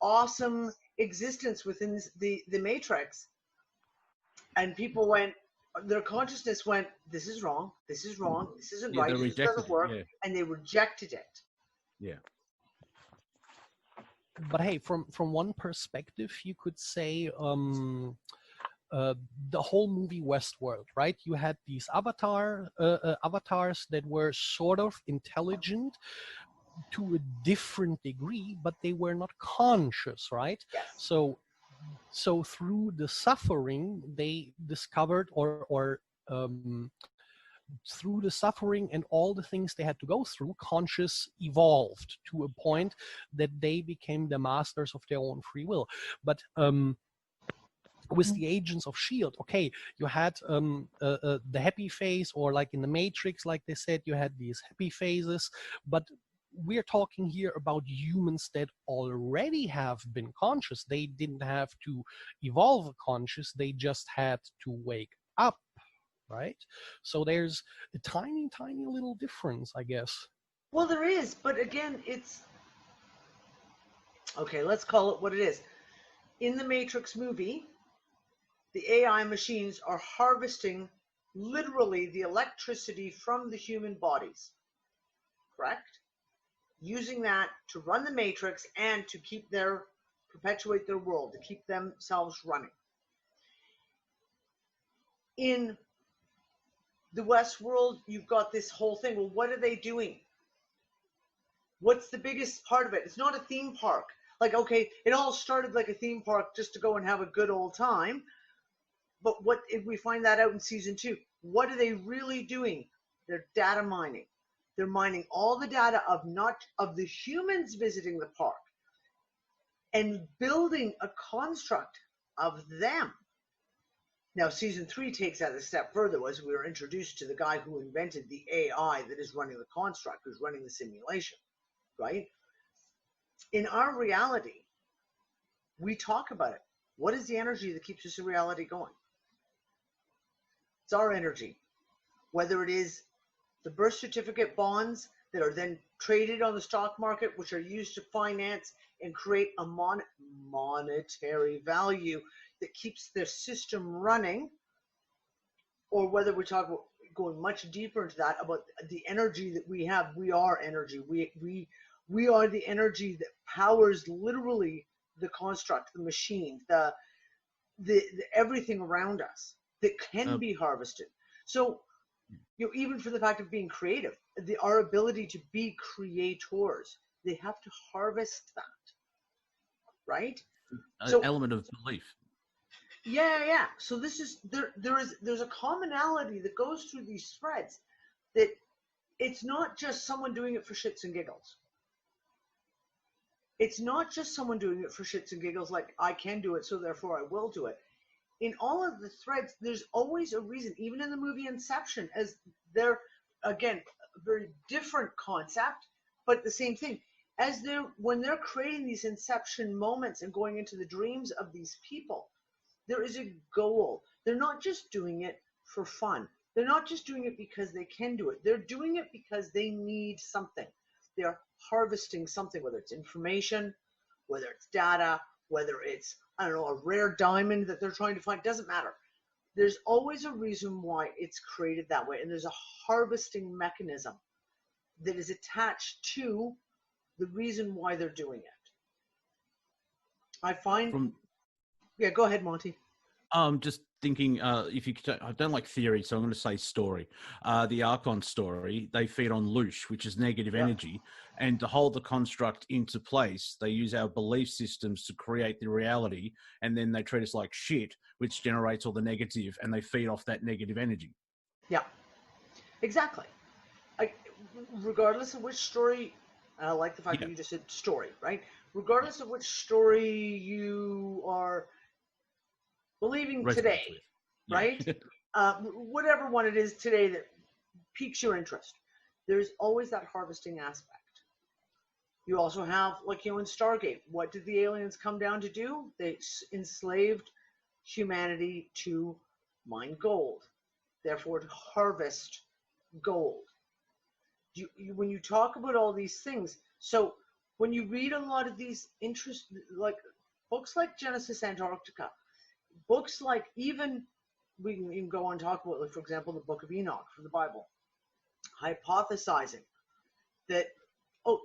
Speaker 3: awesome existence within the Matrix. And people went, their consciousness went, this is wrong, this isn't right, this doesn't work, and they rejected it.
Speaker 7: Yeah.
Speaker 11: But hey, from one perspective, you could say the whole movie Westworld, right? You had these avatars that were sort of intelligent to a different degree, but they were not conscious, right?
Speaker 3: Yes.
Speaker 11: So through the suffering they discovered, or through the suffering and all the things they had to go through, conscious evolved to a point that they became the masters of their own free will. But with the Agents of S.H.I.E.L.D., okay, you had the happy phase, or like in the Matrix, like they said, you had these happy phases, but we're talking here about humans that already have been conscious. They didn't have to evolve conscious, they just had to wake up, right? So there's a tiny little difference, I guess.
Speaker 3: Well, there is, but again, it's Okay, let's call it what it is. In the Matrix movie, the AI machines are harvesting literally the electricity from the human bodies, correct? Using that to run the Matrix and to perpetuate their world, to keep themselves running. In the Westworld, you've got this whole thing. Well, what are they doing? What's the biggest part of it? It's not a theme park. Like, okay, it all started like a theme park just to go and have a good old time. But what if we find that out in season 2? What are they really doing? They're data mining. They're mining all the data of the humans visiting the park and building a construct of them. Now, season 3 takes that a step further as we were introduced to the guy who invented the AI that is running the construct, who's running the simulation, right? In our reality, we talk about it. What is the energy that keeps this reality going? It's our energy. Whether it is the birth certificate bonds that are then traded on the stock market, which are used to finance and create a monetary value that keeps the system running, or whether we talk about going much deeper into that, about the energy that we have. We are energy. We are the energy that powers literally the construct, the machine, the everything around us that can be harvested. So, even for the fact of being creative, our ability to be creators, they have to harvest that, right?
Speaker 7: An element of belief.
Speaker 3: Yeah. So this is there's a commonality that goes through these threads, that it's not just someone doing it for shits and giggles. It's not just someone doing it for shits and giggles, like I can do it, so therefore I will do it. In all of the threads, there's always a reason, even in the movie Inception, as they're, again, a very different concept, but the same thing. When they're creating these Inception moments and going into the dreams of these people, there is a goal. They're not just doing it for fun. They're not just doing it because they can do it. They're doing it because they need something. They're harvesting something, whether it's information, whether it's data, whether it's, I don't know, a rare diamond that they're trying to find. Doesn't matter. There's always a reason why it's created that way. And there's a harvesting mechanism that is attached to the reason why they're doing it. I find... Yeah, go ahead, Monty.
Speaker 7: Just thinking, if you could, I don't like theory, so I'm going to say story. The Archon story, they feed on loosh, which is negative energy, and to hold the construct into place, they use our belief systems to create the reality, and then they treat us like shit, which generates all the negative, and they feed off that negative energy.
Speaker 3: Yeah, exactly. Regardless of which story, I like the fact that you just said story, right? Regardless of which story you are believing today, right? Whatever one it is today that piques your interest, there's always that harvesting aspect. You also have, like, in Stargate, what did the aliens come down to do? They enslaved humanity to mine gold, therefore to harvest gold. When you talk about all these things, so when you read a lot of these like books like Genesis Antarctica, books like, even we can go on and talk about, like, for example, the Book of Enoch from the Bible, hypothesizing that, hold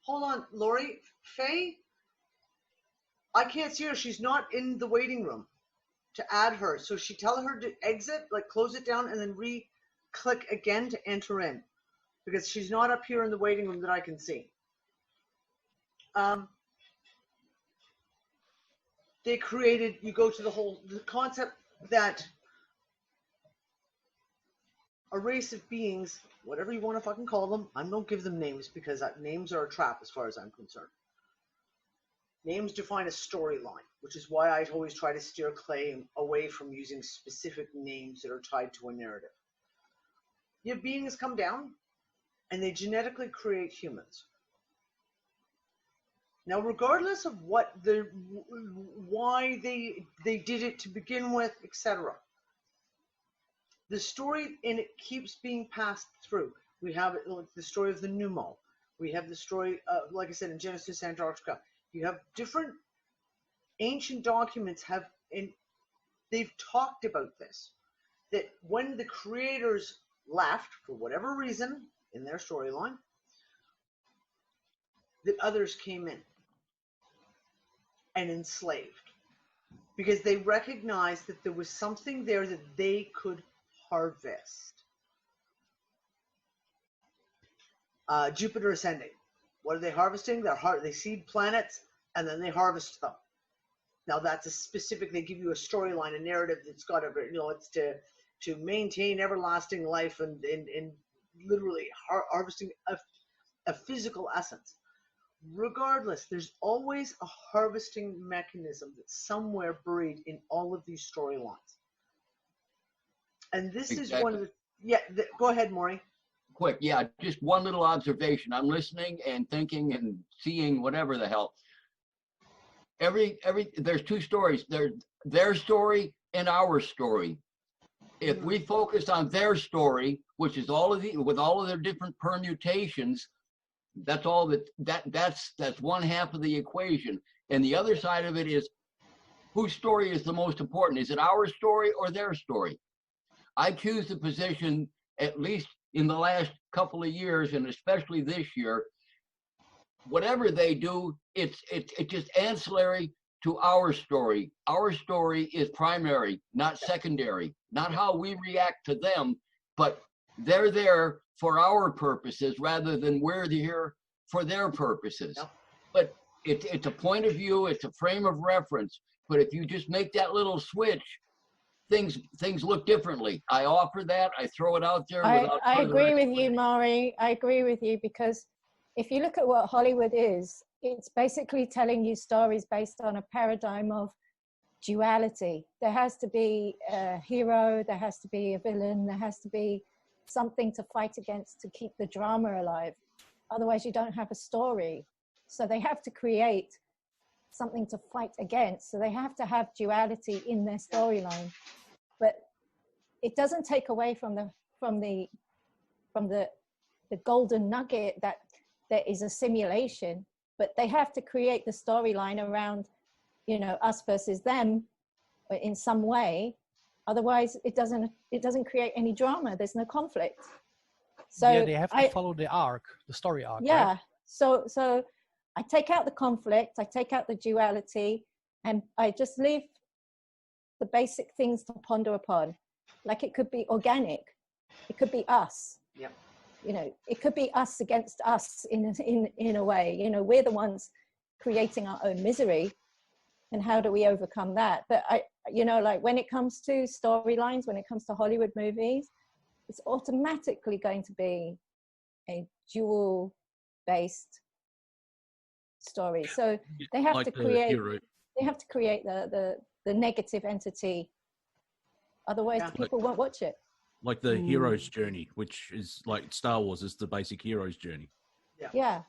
Speaker 3: on, Lori, Faye, I can't see her. She's not in the waiting room to add her. So tell her to exit, like close it down, and then click again to enter in, because she's not up here in the waiting room that I can see. They created, you go to the concept that a race of beings, whatever you want to fucking call them, I don't give them names because names are a trap as far as I'm concerned. Names define a storyline, which is why I always try to steer Clay away from using specific names that are tied to a narrative. Your beings come down and they genetically create humans. Now, regardless of why they did it to begin with, etc., the story in it keeps being passed through. We have the story of the pneumo. We have the story, like I said, in Genesis, Antarctica. You have different ancient documents and they've talked about this, that when the creators left, for whatever reason, in their storyline, that others came in and enslaved. Because they recognized that there was something there that they could harvest. Jupiter ascending. What are they harvesting? They seed planets and then they harvest them. Now that's a specific. They give you a storyline, a narrative that's got it's to maintain everlasting life and literally harvesting a physical essence. Regardless, there's always a harvesting mechanism that's somewhere buried in all of these storylines. And this is one of the. Go ahead, Maury.
Speaker 13: Quick, yeah, just one little observation. I'm listening and thinking and seeing whatever the hell. There's two stories. There's their story and our story. If we focus on their story, which is with all of their different permutations, that's all that's one half of the equation. And the other side of it is, whose story is the most important? Is it our story or their story? I choose the position, at least in the last couple of years, and especially this year, whatever they do, it's just ancillary to our story. Our story is primary, not secondary, not how we react to them, but they're there for our purposes rather than we're here for their purposes. Yep. But it's a point of view, it's a frame of reference. But if you just make that little switch, things look differently. I offer that. I throw it out there.
Speaker 9: I agree with you, Maury. I agree with you, because if you look at what Hollywood is, it's basically telling you stories based on a paradigm of duality. There has to be a hero, there has to be a villain, there has to be something to fight against to keep the drama alive. Otherwise, you don't have a story. So they have to create something to fight against. So they have to have duality in their storyline. But it doesn't take away from the golden nugget that there is a simulation. But they have to create the storyline around, us versus them in some way. Otherwise, it doesn't create any drama. There's no conflict. So
Speaker 11: yeah, they have to follow the story arc.
Speaker 9: Yeah.
Speaker 11: Right?
Speaker 9: So I take out the conflict, I take out the duality, and I just leave the basic things to ponder upon. Like it could be organic, it could be us.
Speaker 3: Yeah.
Speaker 9: It could be us against us in a way. We're the ones creating our own misery, and how do we overcome that? But like when it comes to storylines, when it comes to Hollywood movies, it's automatically going to be a dual-based story. So they have to create. They have to create the negative entity. Otherwise, people won't watch it.
Speaker 7: Like the hero's journey, which is like Star Wars is the basic hero's journey.
Speaker 9: Yeah.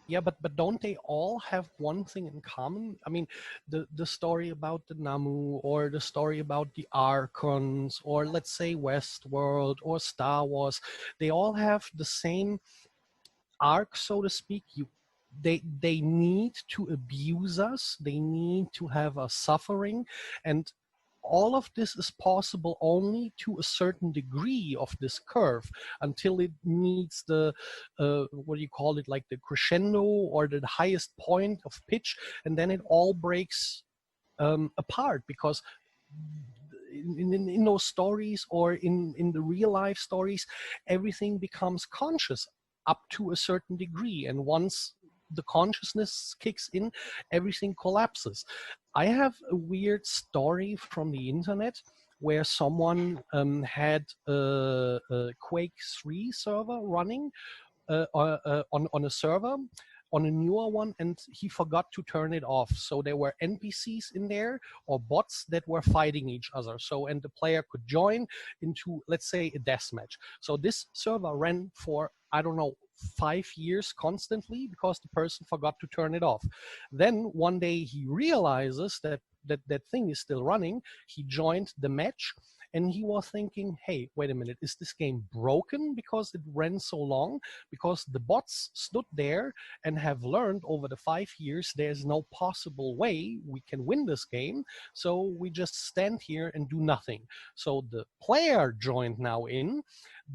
Speaker 11: Yeah, but don't they all have one thing in common? I mean, the story about the Namu, or the story about the Archons, or let's say Westworld or Star Wars, they all have the same arc, so to speak. They need to abuse us. They need to have us suffering, and all of this is possible only to a certain degree of this curve, until it meets the what do you call it, like the crescendo or the highest point of pitch, and then it all breaks apart, because in those stories, or in the real life stories, everything becomes conscious up to a certain degree, and once the consciousness kicks in, everything collapses. I have a weird story from the internet where someone had a Quake 3 server running on a server, on a newer one, and he forgot to turn it off. So there were NPCs in there, or bots that were fighting each other. And the player could join into, let's say, a deathmatch. So this server ran for, I don't know, 5 years constantly, because the person forgot to turn it off. Then one day he realizes that thing is still running. He joined the match, and he was thinking, hey, wait a minute, is this game broken because it ran so long? Because the bots stood there and have learned over the 5 years there's no possible way we can win this game, so we just stand here and do nothing. So the player joined now in,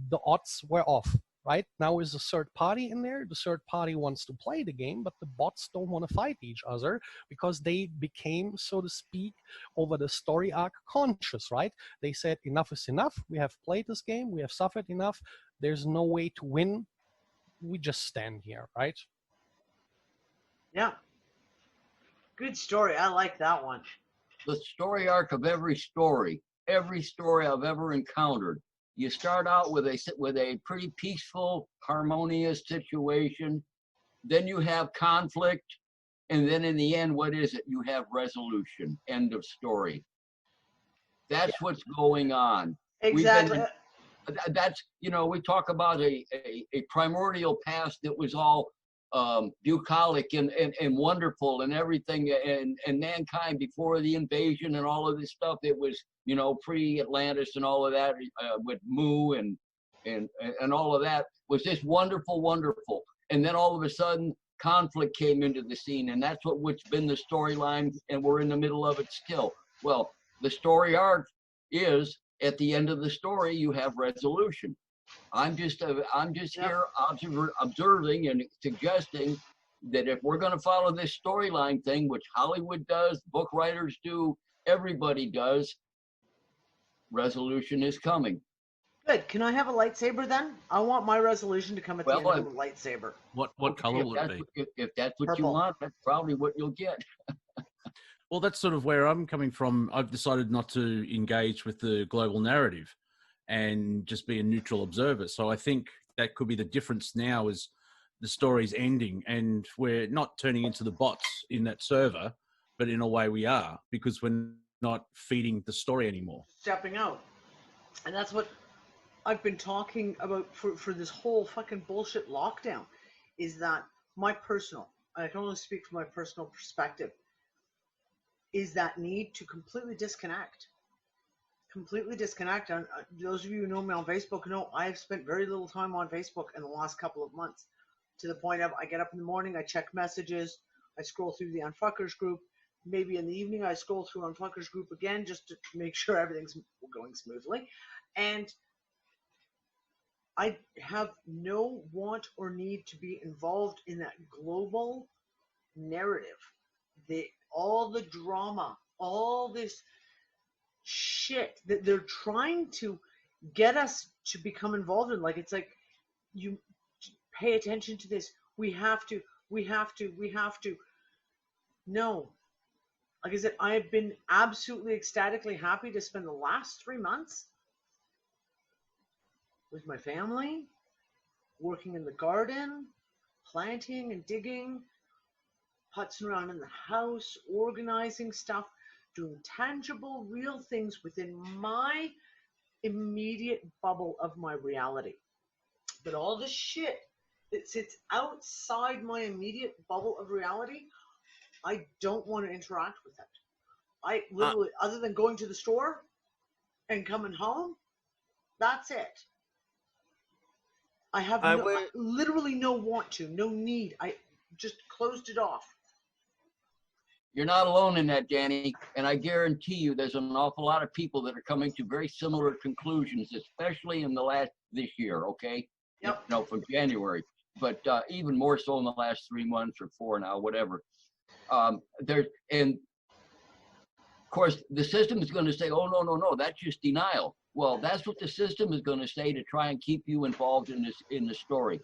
Speaker 11: the odds were off. Right now is a third party in there. The third party wants to play the game, but the bots don't want to fight each other because they became, so to speak, over the story arc conscious, right? They said enough is enough. We have played this game. We have suffered enough. There's no way to win. We just stand here, right?
Speaker 3: Yeah. Good story. I like that one.
Speaker 13: The story arc of every story I've ever encountered. You start out with a pretty peaceful, harmonious situation. Then you have conflict. And then in the end, what is it? You have resolution. End of story. That's what's going on.
Speaker 3: Exactly.
Speaker 13: That's, we talk about a primordial past that was all bucolic and wonderful and everything, and mankind before the invasion and all of this stuff. It was, pre-Atlantis and all of that, with Mu and all of that was just wonderful, wonderful. And then all of a sudden, conflict came into the scene, and that's what's been the storyline, and we're in the middle of it still. Well, the story arc is, at the end of the story, you have resolution. I'm just here observing and suggesting that if we're going to follow this storyline thing, which Hollywood does, book writers do, everybody does, resolution is coming.
Speaker 3: Good. Can I have a lightsaber then? I want my resolution to come at the end of a lightsaber.
Speaker 7: What color would it be?
Speaker 13: If that's what
Speaker 3: Purple.
Speaker 13: you want, that's probably what you'll get.
Speaker 7: Well, that's sort of where I'm coming from. I've decided not to engage with the global narrative and just be a neutral observer. So I think that could be the difference now, is the story's ending and we're not turning into the bots in that server, but in a way we are, because we're not feeding the story anymore.
Speaker 3: Stepping out. And that's what I've been talking about for this whole fucking bullshit lockdown, is that my personal, I can only speak from my personal perspective, is that need to completely disconnect. Completely disconnect. And those of you who know me on Facebook know I have spent very little time on Facebook in the last couple of months, to the point of I get up in the morning, I check messages, I scroll through the UnFuckers group. Maybe in the evening I scroll through UnFuckers group again just to make sure everything's going smoothly. And I have no want or need to be involved in that global narrative. All the drama, all this shit that they're trying to get us to become involved in. Like, it's like, you pay attention to this. We have to. No. Like I said, I have been absolutely ecstatically happy to spend the last 3 months with my family, working in the garden, planting and digging, putzing around in the house, organizing stuff, doing tangible, real things within my immediate bubble of my reality. But all the shit that sits outside my immediate bubble of reality, I don't want to interact with it. I literally, other than going to the store and coming home, that's it. I have literally no want to, no need. I just closed it off.
Speaker 13: You're not alone in that, Danny, and I guarantee you there's an awful lot of people that are coming to very similar conclusions, especially in this year, okay?
Speaker 3: Yep.
Speaker 13: No, from January, but even more so in the last 3 months or 4 now, whatever. And of course, the system is going to say, oh, no, that's just denial. Well, that's what the system is going to say to try and keep you involved in the story.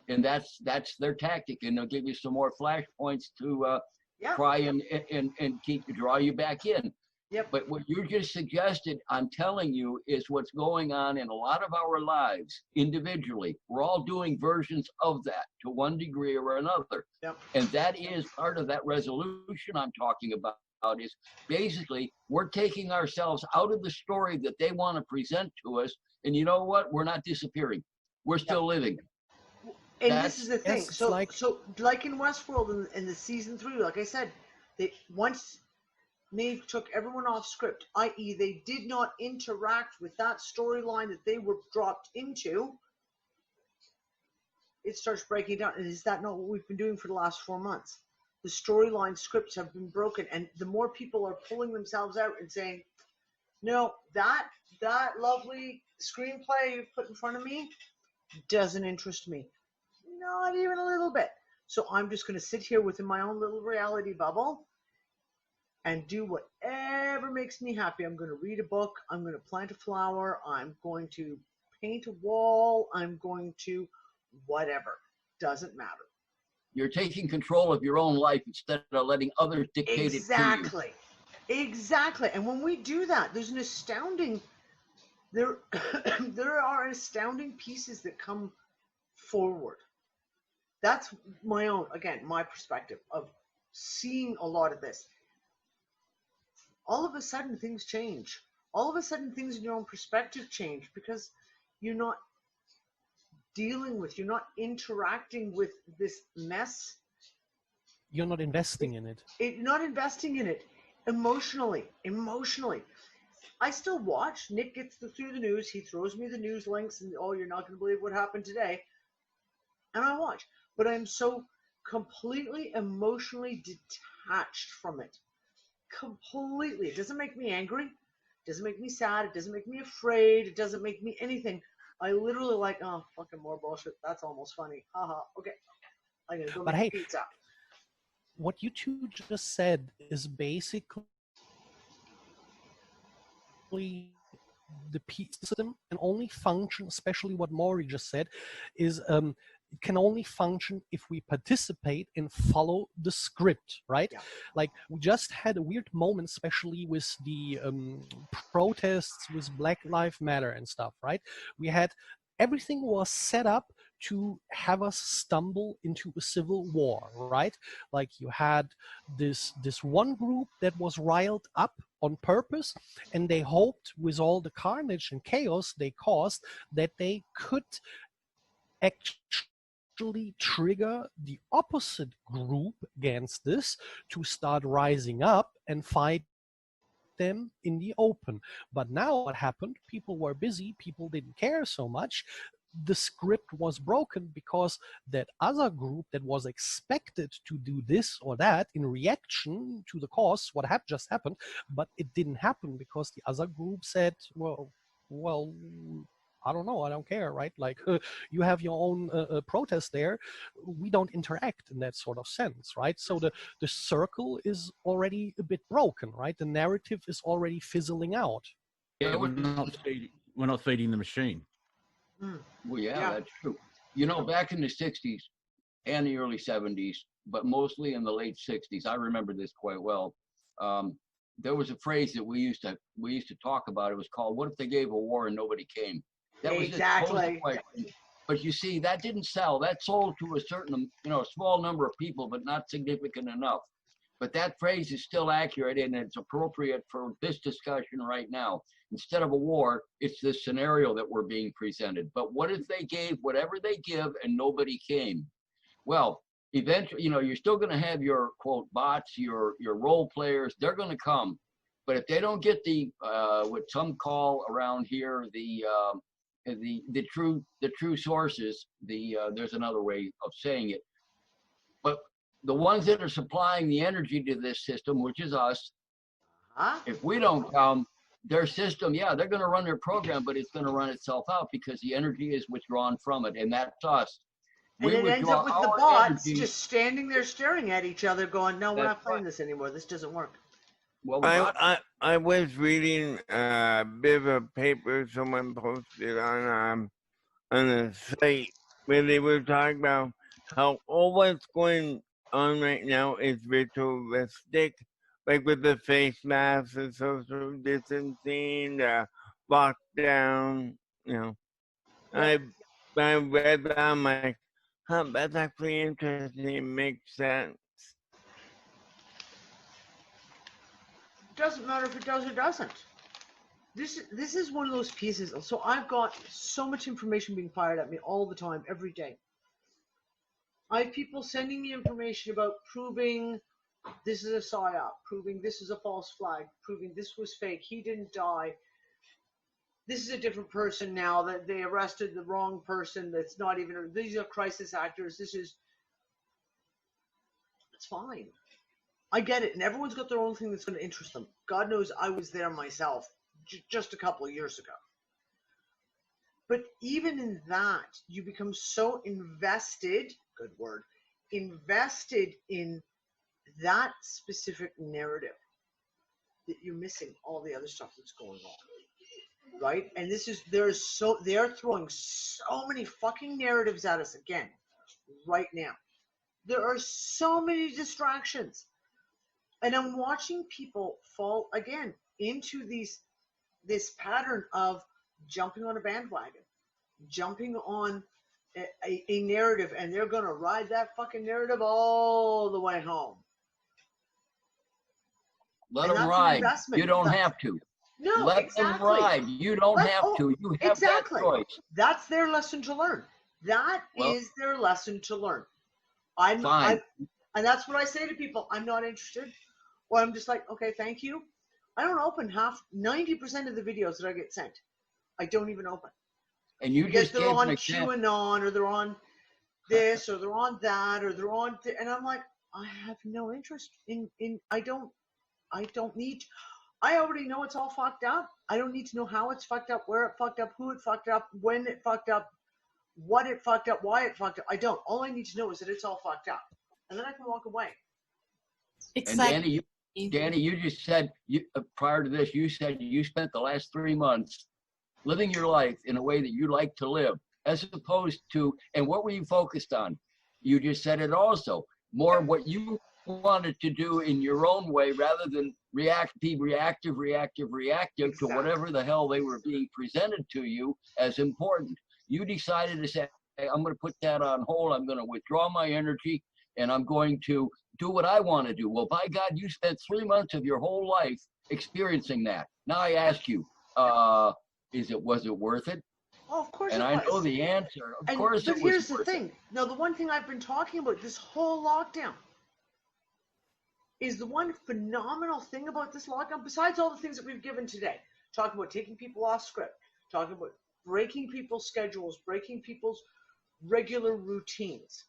Speaker 13: And that's their tactic, and they'll give you some more flashpoints to try and draw you back in.
Speaker 3: Yep.
Speaker 13: But what you just suggested, I'm telling you, is what's going on in a lot of our lives individually. We're all doing versions of that to one degree or another.
Speaker 3: Yep.
Speaker 13: And that is part of that resolution I'm talking about, is basically we're taking ourselves out of the story that they want to present to us. And you know what? We're not disappearing. We're still living.
Speaker 3: And this is the thing. So like in Westworld in the season 3, like I said, once They took everyone off script, i.e. they did not interact with that storyline that they were dropped into. It starts breaking down. And is that not what we've been doing for the last 4 months? The storyline scripts have been broken, and the more people are pulling themselves out and saying, no, that lovely screenplay you've put in front of me doesn't interest me. Not even a little bit. So I'm just going to sit here within my own little reality bubble and do whatever makes me happy. I'm going to read a book. I'm going to plant a flower. I'm going to paint a wall. I'm going to whatever. Doesn't matter.
Speaker 13: You're taking control of your own life instead of letting others dictate it to you.
Speaker 3: Exactly. And when we do that, there's an astounding, there are astounding pieces that come forward. That's my own, again, my perspective of seeing a lot of this. All of a sudden things change. All of a sudden things in your own perspective change because you're not dealing with, you're not interacting with this mess.
Speaker 11: You're not investing in it.
Speaker 3: You're not investing in it emotionally. I still watch. Nick gets through the news. He throws me the news links and, oh, you're not going to believe what happened today. And I watch. But I'm so completely emotionally detached from it. Completely. It doesn't make me angry. It doesn't make me sad. It doesn't make me afraid. It doesn't make me anything. I literally like, oh, fucking more bullshit. That's almost funny. Haha. Okay. I'm going to go make pizza.
Speaker 11: What you two just said is basically the peace system can only function, especially what Maury just said, is it can only function if we participate and follow the script, right? Yeah. Like we just had a weird moment, especially with the protests with Black Lives Matter and stuff, right? We had everything was set up to have us stumble into a civil war, right? Like you had this one group that was riled up on purpose, and they hoped with all the carnage and chaos they caused that they could actually trigger the opposite group against this to start rising up and fight them in the open. But now what happened? People were busy, people didn't care so much. The script was broken because that other group that was expected to do this or that in reaction to the cause, what just happened, but it didn't happen because the other group said, well, I don't know, I don't care, right? Like you have your own protest there. We don't interact in that sort of sense, right? So the circle is already a bit broken, right? The narrative is already fizzling out.
Speaker 7: Yeah, we're not feeding the machine.
Speaker 13: Well, yeah, that's true. You know, back in the 60s and the early 70s, but mostly in the late 60s, I remember this quite well. There was a phrase that we used to talk about. It was called, what if they gave a war and nobody came? That was exactly. But you see, that didn't sell. That sold to a certain, a small number of people, but not significant enough. But that phrase is still accurate, and it's appropriate for this discussion right now. Instead of a war, it's this scenario that we're being presented. But what if they gave whatever they give and nobody came? Well, eventually, you're still going to have your quote bots, your role players. They're going to come, but if they don't get the what some call around here the true sources, there's another way of saying it, but the ones that are supplying the energy to this system, which is us, if we don't come, their system, they're going to run their program, but it's going to run itself out because the energy is withdrawn from it, and that's us.
Speaker 3: And it ends up with the bots just standing there staring at each other going, no, we're not playing this anymore. This doesn't work.
Speaker 10: Well, I was reading a bit of a paper someone posted on the site where they were talking about how all what's going on right now is ritualistic, like with the face masks and social distancing, the lockdown, I read that, I'm like, that's actually interesting. It makes sense.
Speaker 3: It doesn't matter if it does or doesn't. This is one of those pieces. So I've got so much information being fired at me all the time, every day. I have people sending me information about proving this is a psyop, proving this is a false flag, proving this was fake, he didn't die. This is a different person now, that they arrested the wrong person, that's not even, these are crisis actors, it's fine. I get it, and everyone's got their own thing that's going to interest them. God knows I was there myself just a couple of years ago. But even in that, you become so invested, good word, invested in that specific narrative that you're missing all the other stuff that's going on. Right? And they're throwing so many fucking narratives at us again, right now. There are so many distractions. And I'm watching people fall again into this pattern of jumping on a bandwagon, jumping on a narrative, and they're going to ride that fucking narrative all the way home.
Speaker 13: Let them ride. You don't have to.
Speaker 3: No,
Speaker 13: let them ride. You don't have to. You have that choice.
Speaker 3: That's their lesson to learn. That is their lesson to learn. And that's what I say to people. I'm not interested. Or I'm just like, okay, thank you. I don't open 90% of the videos that I get sent. I don't even open.
Speaker 13: And you
Speaker 3: because
Speaker 13: just
Speaker 3: they're on QAnon, or they're on this, or they're on that, or they're on, and I'm like, I have no interest in. I don't need. I already know it's all fucked up. I don't need to know how it's fucked up, where it fucked up, who it fucked up, when it fucked up, what it fucked up, why it fucked up. I don't. All I need to know is that it's all fucked up, and then I can walk away.
Speaker 13: Exactly. And Danny, you just said prior to this, you said you spent the last 3 months living your life in a way that you like to live, as opposed to, and what were you focused on? You just said it also, more of what you wanted to do in your own way, rather than be reactive to whatever the hell they were being presented to you as important. You decided to say, hey, I'm going to put that on hold. I'm going to withdraw my energy, and I'm going to do what I want to do. Well, by God, you spent 3 months of your whole life experiencing that. Now I ask you, was it worth it?
Speaker 3: Oh, of course
Speaker 13: and
Speaker 3: it
Speaker 13: I
Speaker 3: was.
Speaker 13: know the answer. Of course it was.
Speaker 3: But here's the thing. Now, the one thing I've been talking about this whole lockdown is the one phenomenal thing about this lockdown, besides all the things that we've given today, talking about taking people off script, talking about breaking people's schedules, breaking people's regular routines,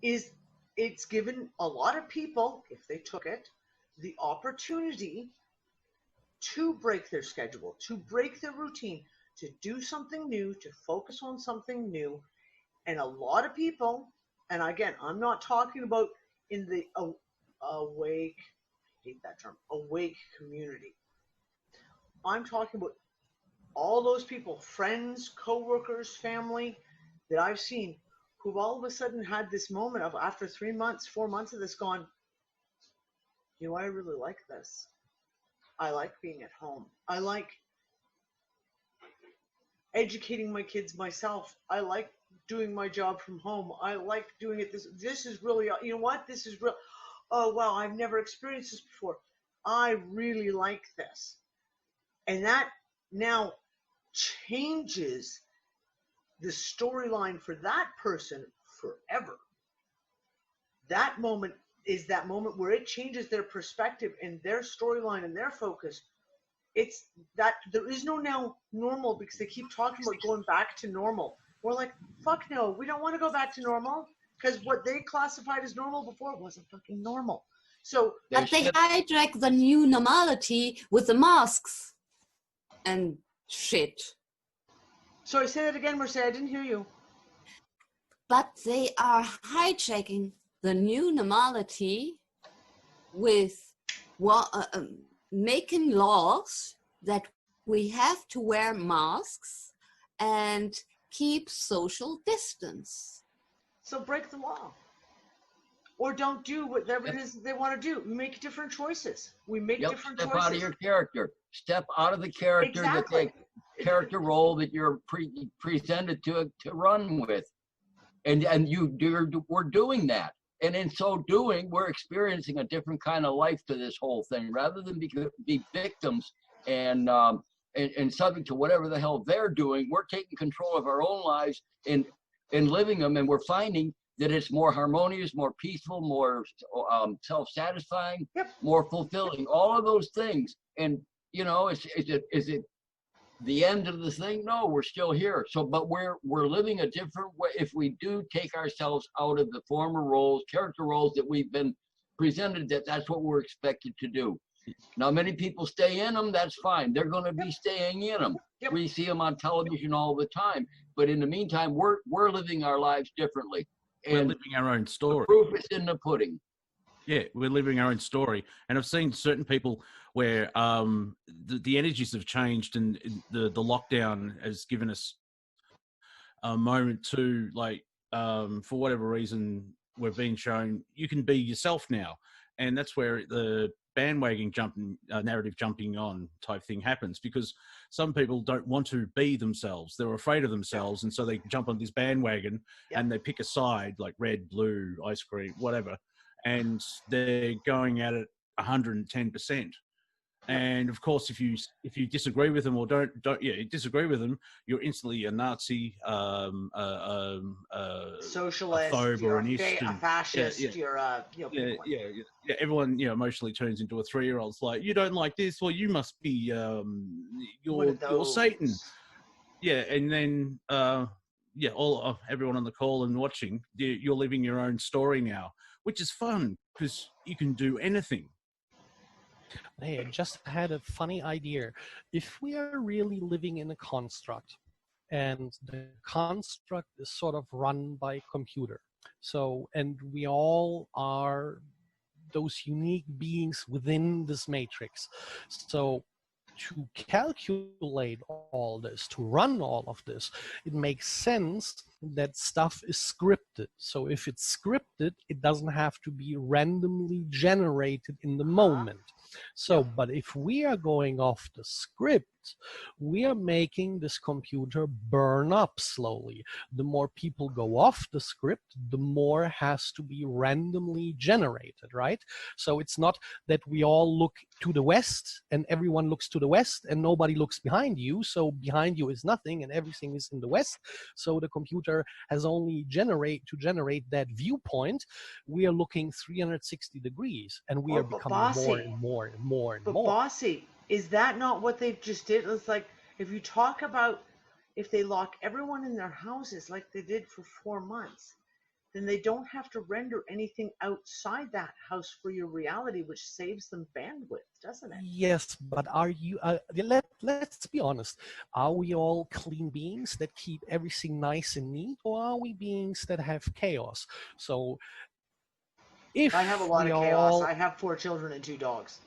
Speaker 3: is it's given a lot of people, if they took it, the opportunity to break their schedule, to break their routine, to do something new, to focus on something new. And a lot of people, and again, I'm not talking about in the awake, I hate that term, awake community. I'm talking about all those people, friends, coworkers, family that I've seen who've all of a sudden had this moment of, after 3 months, 4 months of this, gone, you know, I really like this. I like being at home. I like educating my kids myself. I like doing my job from home. I like doing it. This is really, you know what? This is real. Oh, wow, I've never experienced this before. I really like this. And that now changes the storyline for that person forever. That moment is that moment where it changes their perspective and their storyline and their focus. It's that there is no now normal, because they keep talking about going back to normal. We're like, fuck no, we don't want to go back to normal, because what they classified as normal before wasn't fucking normal. So,
Speaker 14: but they hijack the new normality with the masks and shit.
Speaker 3: Sorry, say that again, Mercedes. I didn't hear you.
Speaker 14: But they are hijacking the new normality with making laws that we have to wear masks and keep social distance.
Speaker 3: So break the law. Or don't do whatever it is they want to do. Make different choices. We make different choices.
Speaker 13: Step out of your character. Step out of the character character role that you're presented to run with. And we're doing that. And in so doing, we're experiencing a different kind of life to this whole thing, rather than be victims and subject to whatever the hell they're doing. We're taking control of our own lives and living them, and we're finding that it's more harmonious, more peaceful, more self-satisfying, more fulfilling, all of those things. And, you know, is it the end of the thing? No, we're still here. So, but we're living a different way. If we do take ourselves out of the former roles, character roles that we've been presented, that's what we're expected to do. Now, many people stay in them. That's fine. They're going to be staying in them. We see them on television all the time. But in the meantime, we're living our lives differently. And
Speaker 7: we're living our own story.
Speaker 13: The proof is in the pudding.
Speaker 7: Yeah, we're living our own story. And I've seen certain people where the energies have changed, and the lockdown has given us a moment to, like, for whatever reason, we're being shown you can be yourself now. And that's where the bandwagon narrative jumping on type thing happens, because some people don't want to be themselves. They're afraid of themselves. And so they jump on this bandwagon and they pick a side, like red, blue, ice cream, whatever. And they're going at it 110%. And of course, if you disagree with them or don't disagree with them, you're instantly a Nazi,
Speaker 3: socialist,
Speaker 7: a phobe, or a
Speaker 3: fascist. You're
Speaker 7: everyone emotionally turns into a 3-year-old. It's like, you don't like this, well, you must be you're Satan. Yeah, and then everyone on the call and watching, you're living your own story now, which is fun because you can do anything.
Speaker 11: Hey, I just had a funny idea. If we are really living in a construct, and the construct is sort of run by a computer, and we all are those unique beings within this matrix. So to calculate all this, to run all of this, it makes sense that stuff is scripted. So if it's scripted, it doesn't have to be randomly generated in the moment. So, but if we are going off the script, we are making this computer burn up slowly. The more people go off the script, the more has to be randomly generated, right? So it's not that we all look to the west and everyone looks to the west and nobody looks behind you. So behind you is nothing and everything is in the west. So the computer has only to generate that viewpoint. We are looking 360 degrees and we are becoming more and more and more and more.
Speaker 3: But Bossy, is that not what they just did? It's like, if you talk about, if they lock everyone in their houses like they did for 4 months, then they don't have to render anything outside that house for your reality, which saves them bandwidth, doesn't it?
Speaker 11: Yes, but are you, let's be honest, are we all clean beings that keep everything nice and neat, or are we beings that have chaos? So if
Speaker 3: I have a lot of chaos. I have 4 children and 2 dogs.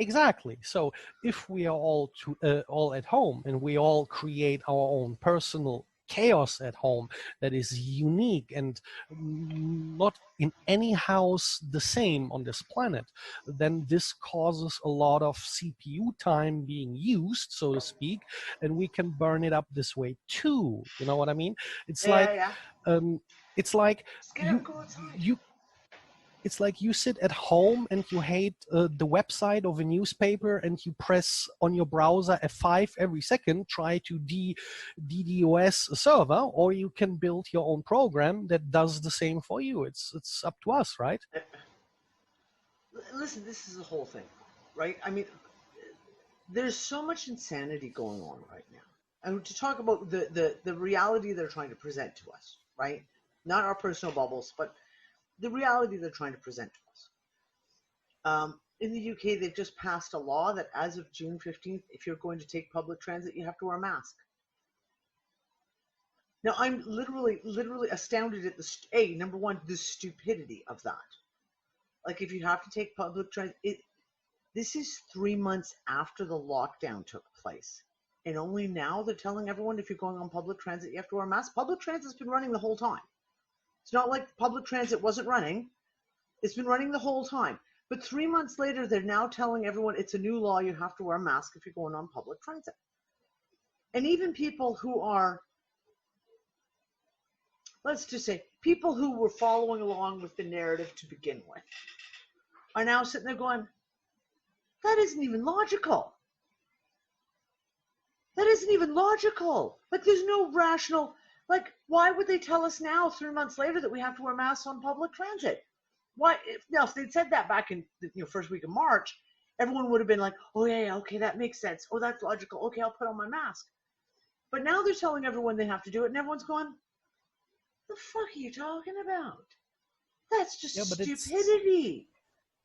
Speaker 11: Exactly. So if we are all at home and we all create our own personal chaos at home that is unique and not in any house the same on this planet, then this causes a lot of CPU time being used, so to speak, and we can burn it up this way too. You know what I mean? It's it's like it's like you sit at home and you hate the website of a newspaper and you press on your browser F5 every second, try to DDoS a server, or you can build your own program that does the same for you. It's up to us, right?
Speaker 3: Listen, this is the whole thing, right? I mean, there's so much insanity going on right now. And to talk about the reality they're trying to present to us, right? Not our personal bubbles, but the reality they're trying to present to us. In the UK, they've just passed a law that as of June 15th, if you're going to take public transit, you have to wear a mask. Now, I'm literally astounded at number one, the stupidity of that. Like, if you have to take public transit, this is 3 months after the lockdown took place. And only now they're telling everyone if you're going on public transit, you have to wear a mask. Public transit's been running the whole time. It's not like public transit wasn't running. It's been running the whole time. But 3 months later, they're now telling everyone it's a new law. You have to wear a mask if you're going on public transit. And even people who are, let's just say, people who were following along with the narrative to begin with, are now sitting there going, that isn't even logical. That isn't even logical. Like, there's no rational, Like, why would they tell us now, 3 months later, that we have to wear masks on public transit? Why? If they'd said that back in the first week of March, everyone would have been like, oh yeah, okay, that makes sense. Oh, that's logical. Okay, I'll put on my mask. But now they're telling everyone they have to do it, and everyone's going, the fuck are you talking about? That's just stupidity.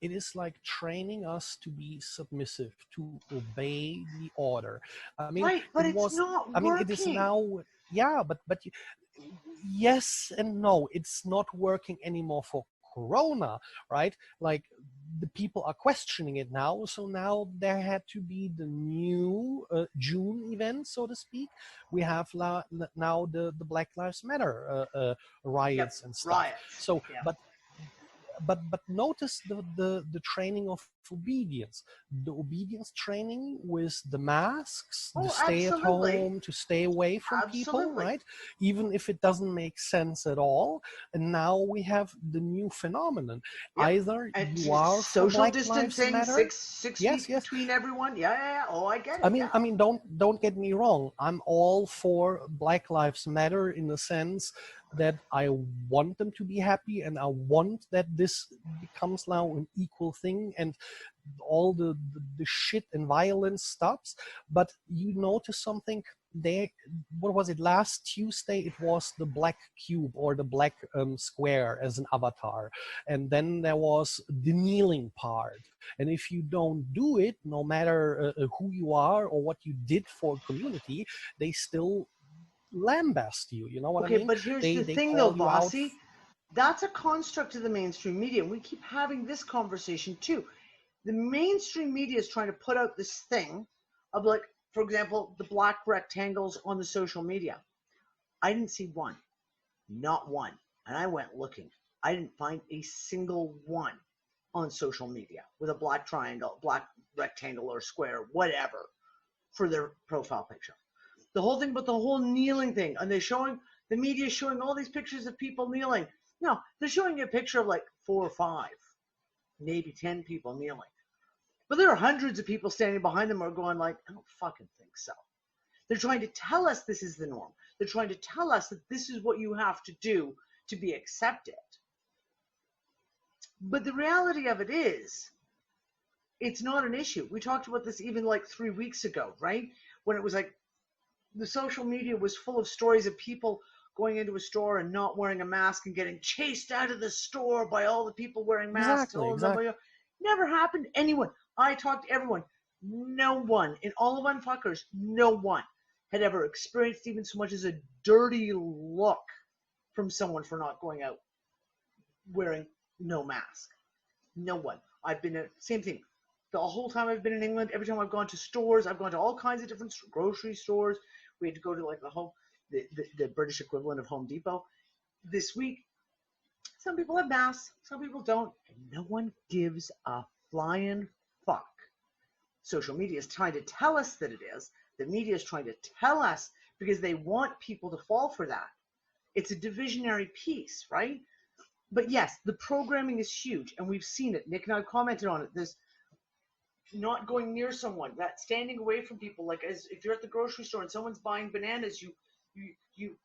Speaker 11: It is like training us to be submissive, to obey the order. I mean,
Speaker 3: right, but it's not working.
Speaker 11: I mean, it is now, yeah, but yes and no, it's not working anymore for Corona, right? Like, the people are questioning it now, so now there had to be the new June event, so to speak. We have now the Black Lives Matter riots and stuff.
Speaker 3: Riots.
Speaker 11: So, but notice the training of obedience, the obedience training with the masks, the stay at home, to stay away from people, right? Even if it doesn't make sense at all. And now we have the new phenomenon. Either and you are
Speaker 3: social
Speaker 11: Black
Speaker 3: distancing,
Speaker 11: Lives Matter,
Speaker 3: 6 feet between everyone. Yeah. Oh, I get it.
Speaker 11: I mean, don't get me wrong. I'm all for Black Lives Matter in the sense that I want them to be happy, and I want that this becomes now an equal thing, and all the shit and violence stops. But you notice something there. What was it? Last Tuesday, it was the black cube or the black square as an avatar, and then there was the kneeling part. And if you don't do it, no matter who you are or what you did for community, they still lambast you. You know what I mean?
Speaker 3: Okay, but here's the thing though, Vasi. That's a construct of the mainstream media. We keep having this conversation too. The mainstream media is trying to put out this thing of, like, for example, the black rectangles on the social media. I didn't see one, not one. And I went looking. I didn't find a single one on social media with a black triangle, black rectangle or square, whatever, for their profile picture. The whole thing about the whole kneeling thing, and the media is showing all these pictures of people kneeling. No, they're showing you a picture of like 4 or 5, maybe 10 people kneeling. But there are hundreds of people standing behind them who are going like, I don't fucking think so. They're trying to tell us this is the norm. They're trying to tell us that this is what you have to do to be accepted. But the reality of it is, it's not an issue. We talked about this even like 3 weeks ago, right? When it was like, the social media was full of stories of people going into a store and not wearing a mask and getting chased out of the store by all the people wearing masks.
Speaker 11: Exactly.
Speaker 3: Never happened to anyone. I talked to everyone. No one in all of UnFuckers, no one had ever experienced even so much as a dirty look from someone for not going out wearing no mask. No one. I've been same thing. The whole time I've been in England, every time I've gone to stores, I've gone to all kinds of different grocery stores. We had to go to like the British equivalent of Home Depot. This week, some people have masks, some people don't, and no one gives a flying fuck. Social media is trying to tell us that it is. The media is trying to tell us because they want people to fall for that. It's a divisionary piece, right? But yes, the programming is huge, and we've seen it. Nick and I commented on it. This not going near someone, that standing away from people, like as if you're at the grocery store and someone's buying bananas, you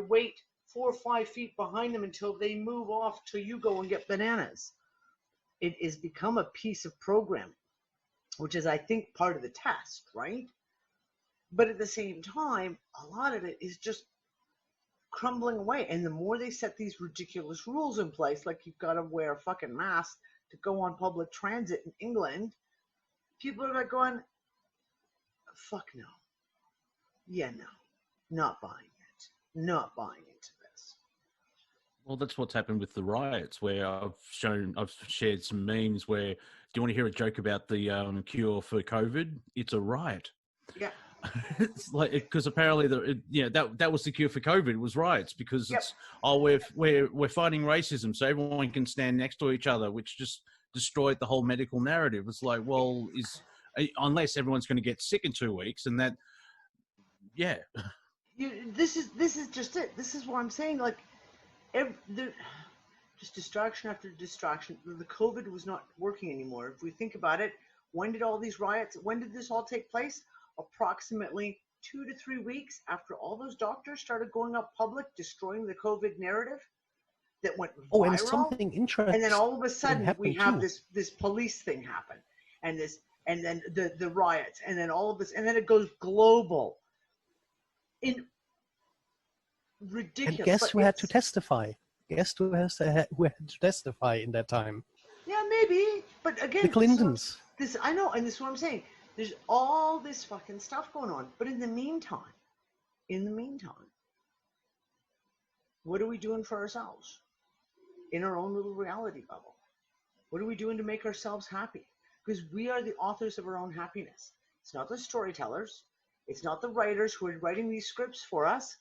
Speaker 3: wait 4 or 5 feet behind them until they move off till you go and get bananas. It has become a piece of programming, which is, I think, part of the test, right? But at the same time, a lot of it is just crumbling away. And the more they set these ridiculous rules in place, like you've got to wear a fucking mask to go on public transit in England, people are like going, fuck no. Yeah, no. Not buying it. Not buying into this.
Speaker 7: Well, that's what's happened with the riots, where I've shared some memes where, do you want to hear a joke about the cure for COVID? It's a riot.
Speaker 3: Yeah.
Speaker 7: It's like, because apparently that was the cure for COVID, was riots, because it's we're fighting racism so everyone can stand next to each other, which just destroyed the whole medical narrative. It's like, well, unless everyone's going to get sick in 2 weeks, and that, yeah.
Speaker 3: This is just it. This is what I'm saying. Like, just distraction after distraction. The COVID was not working anymore. If we think about it, when did all these riots? When did this all take place? Approximately 2 to 3 weeks after all those doctors started going up public, destroying the COVID narrative that went
Speaker 11: Oh, and
Speaker 3: viral.
Speaker 11: something interesting.
Speaker 3: And then all of a sudden we have
Speaker 11: too.
Speaker 3: this police thing happen, and then the riots, and then all of this, and then it goes global. In ridiculous.
Speaker 11: And guess
Speaker 3: but
Speaker 11: who had to
Speaker 3: it's-
Speaker 11: testify? Guess who had to testify in that time?
Speaker 3: Yeah, maybe. But again,
Speaker 11: The Clintons.
Speaker 3: This I know, and this is what I'm saying. There's all this fucking stuff going on. But in the meantime, what are we doing for ourselves? In our own little reality bubble. What are we doing to make ourselves happy? Because we are the authors of our own happiness. It's not the storytellers. It's not the writers who are writing these scripts for us.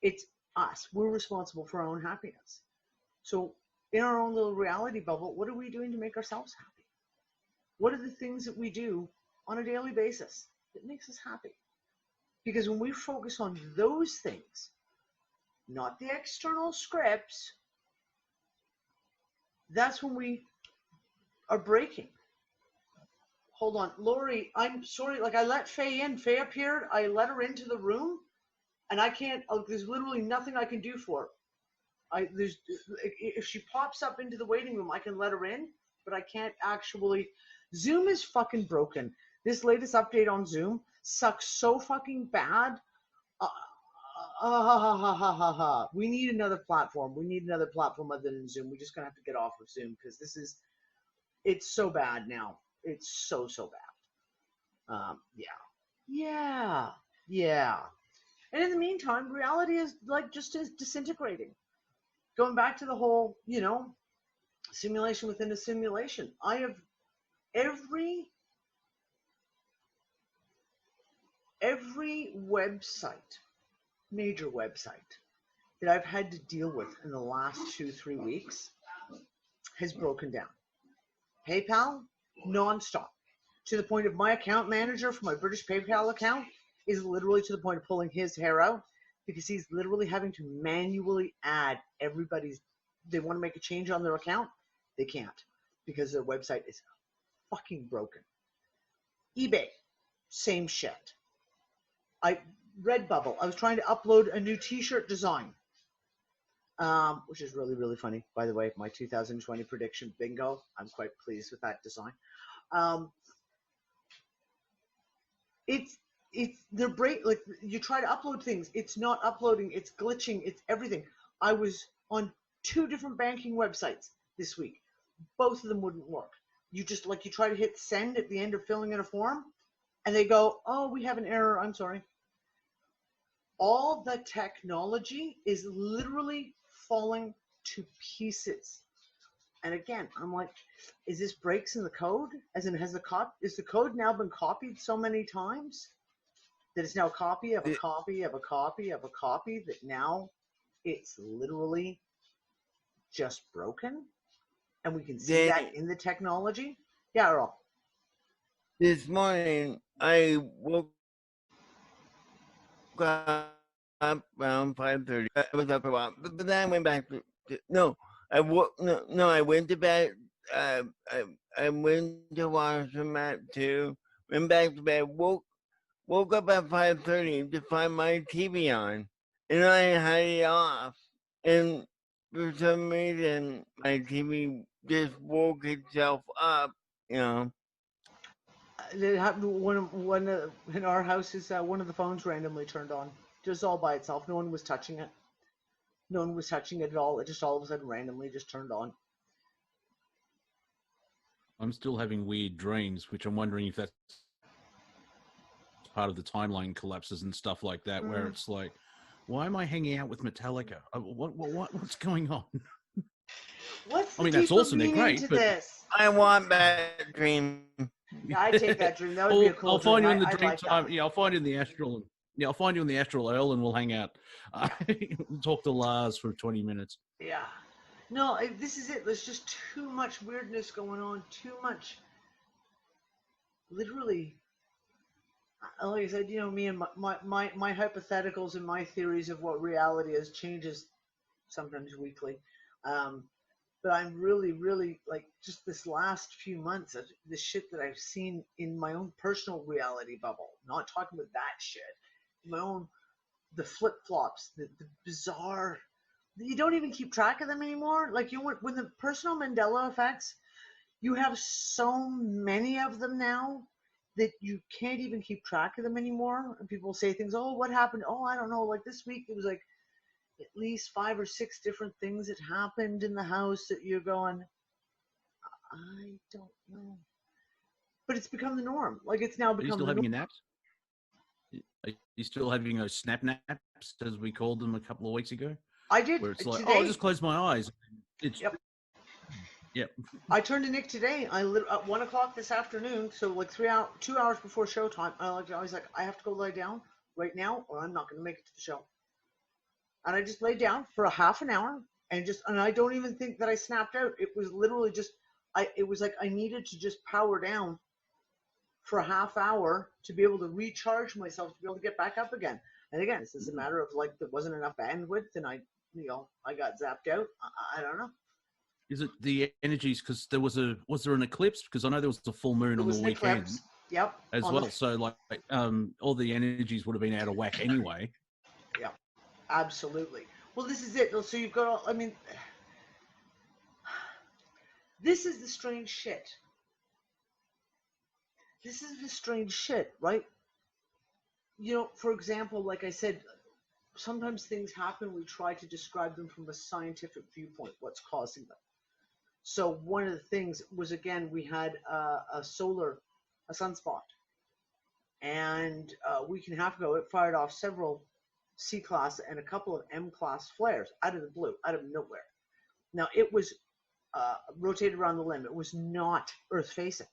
Speaker 3: It's us. We're responsible for our own happiness. So in our own little reality bubble, what are we doing to make ourselves happy? What are the things that we do on a daily basis that makes us happy? Because when we focus on those things, not the external scripts, that's when we are breaking. Hold on, Lori, I'm sorry, like I let Faye in. Faye appeared, I let her into the room, and I can't, there's literally nothing I can do for her. If she pops up into the waiting room, I can let her in, but I can't actually. Zoom is fucking broken. This latest update on Zoom sucks so fucking bad. We need another platform. We need another platform other than Zoom. We're just gonna have to get off of Zoom because it's so bad now. It's so bad. Yeah. And in the meantime, reality is like just is disintegrating. Going back to the whole, simulation within a simulation. I have every website, major website that I've had to deal with in the last 2-3 weeks has broken down. PayPal, nonstop, to the point of my account manager for my British PayPal account is literally to the point of pulling his hair out because he's literally having to manually add everybody's. They want to make a change on their account, they can't because their website is fucking broken. eBay, same shit. Redbubble, I was trying to upload a new t-shirt design, which is really, really funny. By the way, my 2020 prediction bingo, I'm quite pleased with that design. They're like you try to upload things, it's not uploading, it's glitching, it's everything. I was on 2 different banking websites this week. Both of them wouldn't work. You try to hit send at the end of filling in a form, and they go, "Oh, we have an error. I'm sorry." All the technology is literally falling to pieces. And again, I'm like, is this breaks in the code? As in, is the code now been copied so many times that it's now a copy of a copy of a copy of a copy that now it's literally just broken? And we can see that in the technology? Yeah, Earl.
Speaker 10: This morning, I woke up around 5:30. I was up a while, but then I went back to I went to bed. I went to wash the mat too. Went back to bed. Woke up at 5:30 to find my TV on, and I had it off. And for some reason, my TV just woke itself up.
Speaker 3: It happened in our house is one of the phones randomly turned on, just all by itself. No one was touching it. No one was touching it at all. It just all of a sudden randomly just turned on.
Speaker 7: I'm still having weird dreams, which I'm wondering if that's part of the timeline collapses and stuff like that, where it's like, why am I hanging out with Metallica? What's going on?
Speaker 3: What's the
Speaker 7: that's awesome. They're
Speaker 3: meaning
Speaker 7: great.
Speaker 3: to
Speaker 7: But
Speaker 3: this?
Speaker 10: I want that dream.
Speaker 3: Yeah, I take that dream. That would be a cool
Speaker 7: I'll find
Speaker 3: dream.
Speaker 7: you in the
Speaker 3: I
Speaker 7: dream
Speaker 3: like
Speaker 7: time.
Speaker 3: that.
Speaker 7: Yeah, I'll find you in the astral. Yeah, I'll find you in the astral, Earl, and we'll hang out. We'll talk to Lars for 20 minutes.
Speaker 3: Yeah. No, this is it. There's just too much weirdness going on. Too much. Literally. Like I said, me and my hypotheticals and my theories of what reality is changes sometimes weekly. But I'm really, really, like, just this last few months, the shit that I've seen in my own personal reality bubble, not talking about that shit, my own, the flip-flops, the bizarre, you don't even keep track of them anymore. Like, when the personal Mandela effects, you have so many of them now that you can't even keep track of them anymore. And people say things, oh, what happened? Oh, I don't know. Like this week, it was like at least 5 or 6 different things that happened in the house that you're going, I don't know. But it's become the norm. Like, it's now
Speaker 7: Are you
Speaker 3: become
Speaker 7: still
Speaker 3: the
Speaker 7: having your
Speaker 3: norm.
Speaker 7: naps? Are you still having those snap naps, as we called them a couple of weeks ago?
Speaker 3: I did.
Speaker 7: Where it's like,
Speaker 3: today.
Speaker 7: oh, I'll just close my eyes. It's,
Speaker 3: Yep. I turned to Nick today. At 1 o'clock this afternoon, so like 2 hours before showtime. I was like, I have to go lie down right now, or I'm not going to make it to the show. And I just laid down for a half an hour, and I don't even think that I snapped out. It was literally just, it was like I needed to just power down for a half hour to be able to recharge myself to be able to get back up again. And again, it's just a matter of like there wasn't enough bandwidth, and I got zapped out. I don't know.
Speaker 7: Is it the energies? Because was there an eclipse? Because I know there was a full moon on the weekend.
Speaker 3: Eclipse. Yep.
Speaker 7: As well. So like, all the energies would have been out of whack anyway.
Speaker 3: Yeah, absolutely. Well, this is it. So you've got all, I mean, this is the strange shit. This is the strange shit, right? You know, for example, like I said, sometimes things happen. We try to describe them from a scientific viewpoint, what's causing them. So one of the things was, again, we had a sunspot. And a week and a half ago, it fired off several C-class and a couple of M-class flares out of the blue, out of nowhere. Now, it was rotated around the limb. It was not Earth-facing.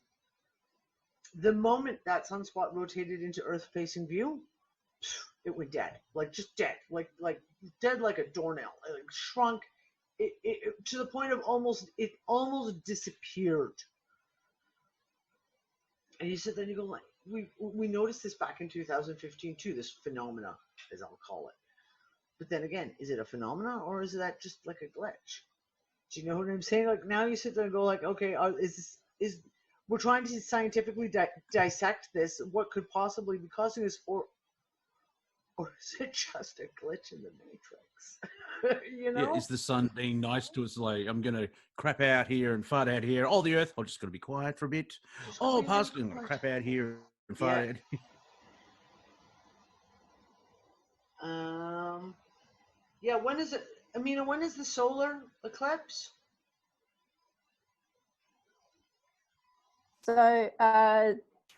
Speaker 3: The moment that sunspot rotated into Earth-facing view, it went dead. Like, just dead. Like dead like a doornail. Like, shrunk. It to the point of it almost disappeared. And you sit there and you go, like, we noticed this back in 2015 too, this phenomena, as I'll call it. But then again, is it a phenomena, or is that just like a glitch? Do you know what I'm saying? Like, now you sit there and go like, okay, we're trying to scientifically dissect this. What could possibly be causing this, or is it just a glitch in the matrix? You know?
Speaker 7: Yeah, is the sun being nice to us? Like, I'm going to crap out here and fart out here. Oh, the earth, I'm just going to be quiet for a bit. Oh, Pascal, I'm going to crap out here and fart out here.
Speaker 3: Yeah, when is it? Amina, when is the solar eclipse?
Speaker 9: So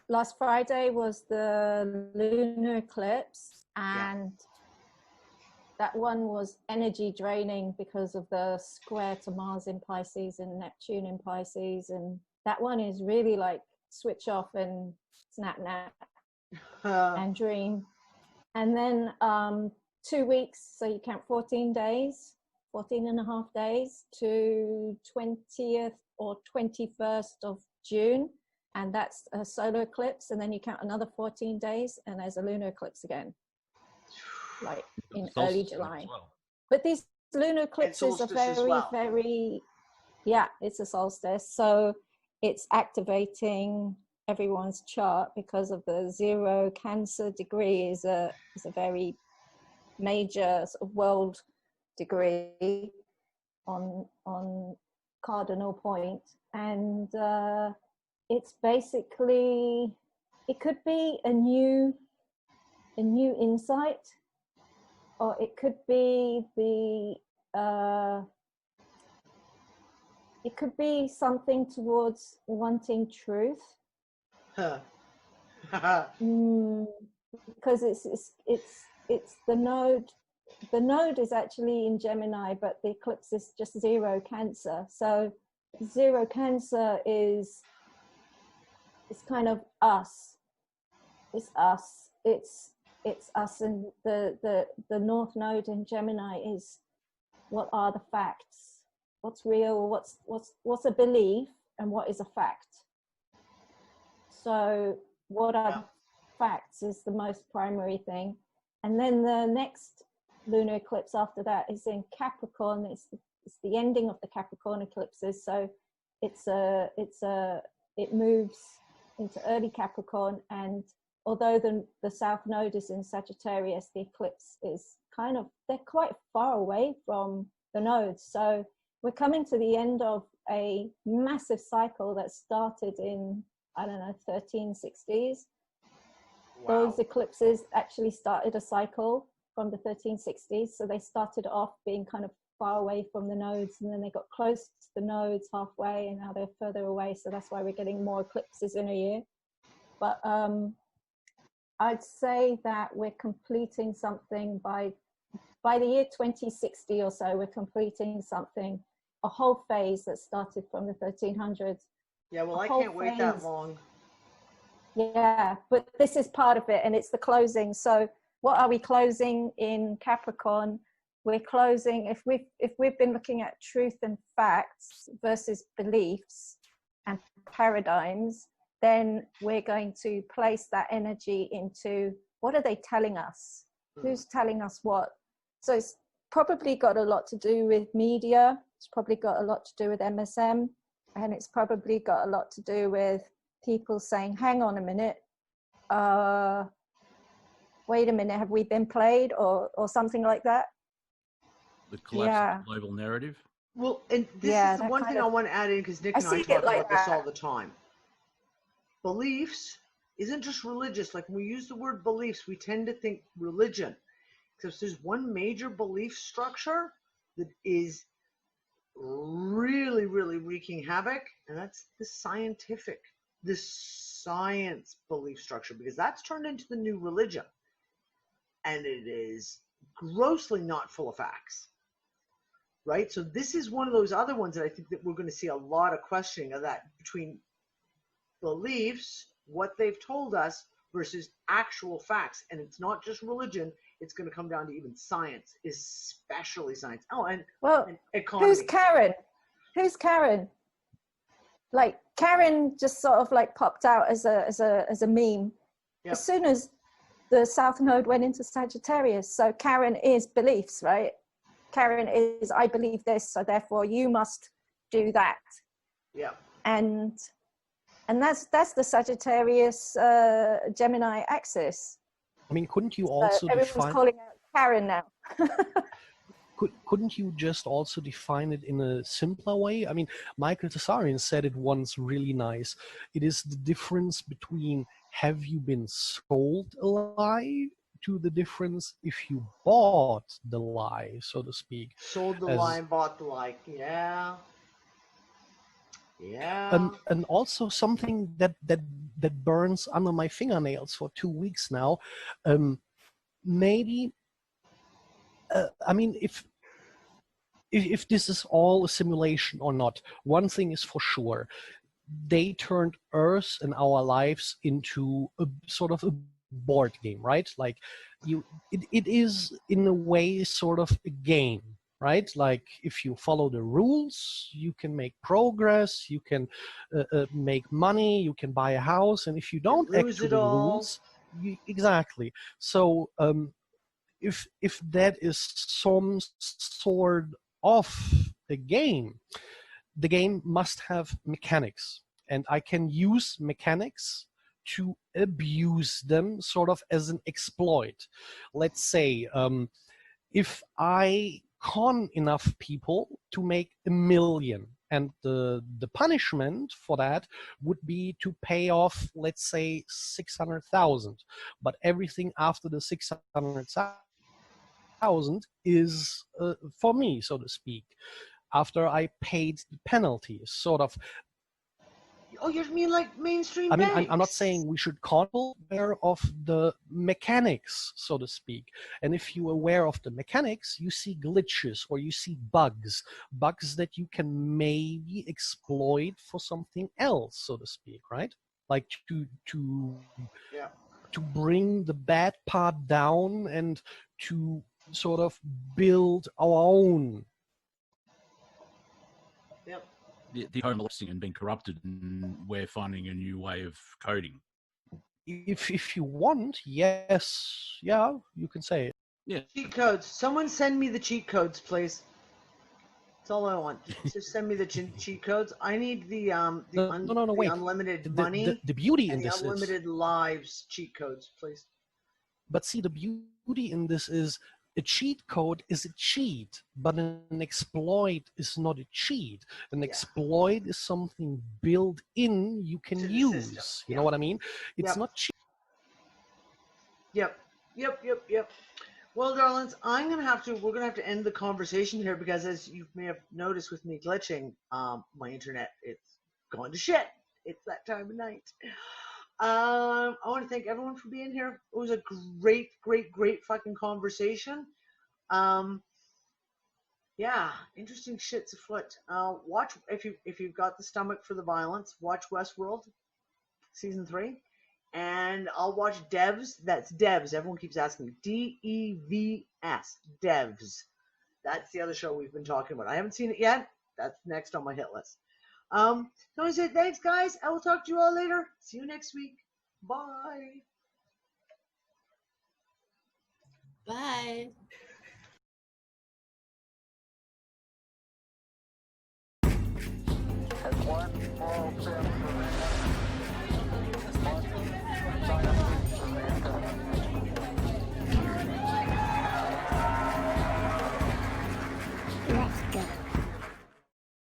Speaker 9: last Friday was the lunar eclipse, and that one was energy draining because of the square to Mars in Pisces and Neptune in Pisces, and that one is really like switch off and snap and dream. And then 2 weeks, so you count 14 days, 14 and a half days to 20th or 21st of June, and that's a solar eclipse. And then you count another 14 days and there's a lunar eclipse again, like in early July.
Speaker 7: Well.
Speaker 9: But these lunar eclipses are very, it's a solstice. So it's activating everyone's chart because of the 0 Cancer degree is a very major sort of world degree on cardinal point, and it's basically, it could be a new insight, or it could be it could be something towards wanting truth. Because it's the node. The node is actually in Gemini, but the eclipse is just 0 Cancer. So 0 Cancer is kind of us. It's us. It's us, and the North Node in Gemini is what are the facts? What's real? What's a belief, and what is a fact? So what are facts is the most primary thing. And then the next lunar eclipse after that is in Capricorn. It's the ending of the Capricorn eclipses. So it moves into early Capricorn, and although the south node is in Sagittarius, the eclipse is they're quite far away from the nodes. So we're coming to the end of a massive cycle that started in, I don't know, 1360s.
Speaker 3: Wow.
Speaker 9: Those eclipses actually started a cycle from the 1360s. So they started off being kind of far away from the nodes, and then they got close to the nodes halfway, and now they're further away. So that's why we're getting more eclipses in a year. But I'd say that we're completing something by the year 2060 or so. We're completing something, a whole phase that started from the 1300s.
Speaker 3: Yeah, well, I can't wait that long.
Speaker 9: Yeah, but this is part of it, and it's the closing. So what are we closing in Capricorn? We're closing, if we've been looking at truth and facts versus beliefs and paradigms, then we're going to place that energy into what are they telling us? Who's telling us what? So it's probably got a lot to do with media. It's probably got a lot to do with MSM, and it's probably got a lot to do with people saying, hang on a minute, wait a minute, have we been played, or something like that?
Speaker 7: The collapse of the global narrative.
Speaker 3: Well, and this is the one thing I want to add in, because Nick and I talk about this all the time. Beliefs isn't just religious. Like when we use the word beliefs, we tend to think religion. Because there's one major belief structure that is really, really wreaking havoc, and that's the science belief structure, because that's turned into the new religion. And it is grossly not full of facts. Right? So this is one of those other ones that I think that we're going to see a lot of questioning of that between beliefs, what they've told us, versus actual facts. And it's not just religion, it's going to come down to even science, especially science. Oh, and economy.
Speaker 9: Who's Karen? Who's Karen? Like, Karen just sort of like popped out as a meme. Yep. As soon as the South Node went into Sagittarius. So Karen is beliefs, right? Karen is, I believe this, so therefore you must do that.
Speaker 3: Yeah.
Speaker 9: And that's the Sagittarius Gemini axis.
Speaker 11: I mean, couldn't you also
Speaker 9: everyone's calling out Karen now.
Speaker 11: Couldn't you just also define it in a simpler way? I mean, Michael Tessarian said it once really nice. It is the difference between have you been sold a lie to the difference if you bought the lie, so to speak.
Speaker 3: Sold the lie and bought the lie. Yeah. Yeah.
Speaker 11: And also something that burns under my fingernails for 2 weeks now. Maybe, I mean, if this is all a simulation or not, one thing is for sure. They turned Earth and our lives into a sort of a board game, right? Like it is in a way sort of a game, right? Like if you follow the rules, you can make progress, you can make money, you can buy a house, and if you don't act to the rules, exactly. So if that is some sort of a game, the game must have mechanics, and I can use mechanics to abuse them sort of as an exploit. Let's say if I con enough people to make 1 million, and the punishment for that would be to pay off, let's say, 600,000, but everything after the 600,000 is for me, so to speak, after I paid the penalties, sort of.
Speaker 3: Oh, you mean like mainstream
Speaker 11: I mean,
Speaker 3: banks?
Speaker 11: I'm not saying we should be aware of the mechanics, so to speak. And if you're aware of the mechanics, you see glitches or you see bugs that you can maybe exploit for something else, so to speak, right? Like to bring the bad part down and to sort of build our own.
Speaker 3: Yep.
Speaker 7: The home elapsing and being corrupted, and we're finding a new way of coding.
Speaker 11: If you want, yes, yeah, you can say it.
Speaker 7: Yeah.
Speaker 3: Cheat codes. Someone send me the cheat codes, please. That's all I want. Just send me the cheat codes. I need the
Speaker 11: No, wait.
Speaker 3: unlimited money
Speaker 11: The beauty in
Speaker 3: and the
Speaker 11: this is,
Speaker 3: unlimited lives cheat codes, please.
Speaker 11: but see, the beauty in this is a cheat code is a cheat, but an exploit is not a cheat. An exploit is something built in you can use. You know what I mean? It's not cheat.
Speaker 3: Yep. Well, darlings, we're gonna have to end the conversation here because, as you may have noticed with me glitching, my internet, it's going to shit. It's that time of night. I want to thank everyone for being here. It was a great fucking conversation. Yeah, interesting shit's afoot. Watch if you've got the stomach for the violence. Watch Westworld, season 3. And I'll watch Devs. That's Devs. Everyone keeps asking me. D-E-V-S. Devs. That's the other show we've been talking about. I haven't seen it yet. That's next on my hit list. So I say thanks, guys. I will talk to you all later. See you next week. Bye.
Speaker 14: Bye.
Speaker 1: One small step for man.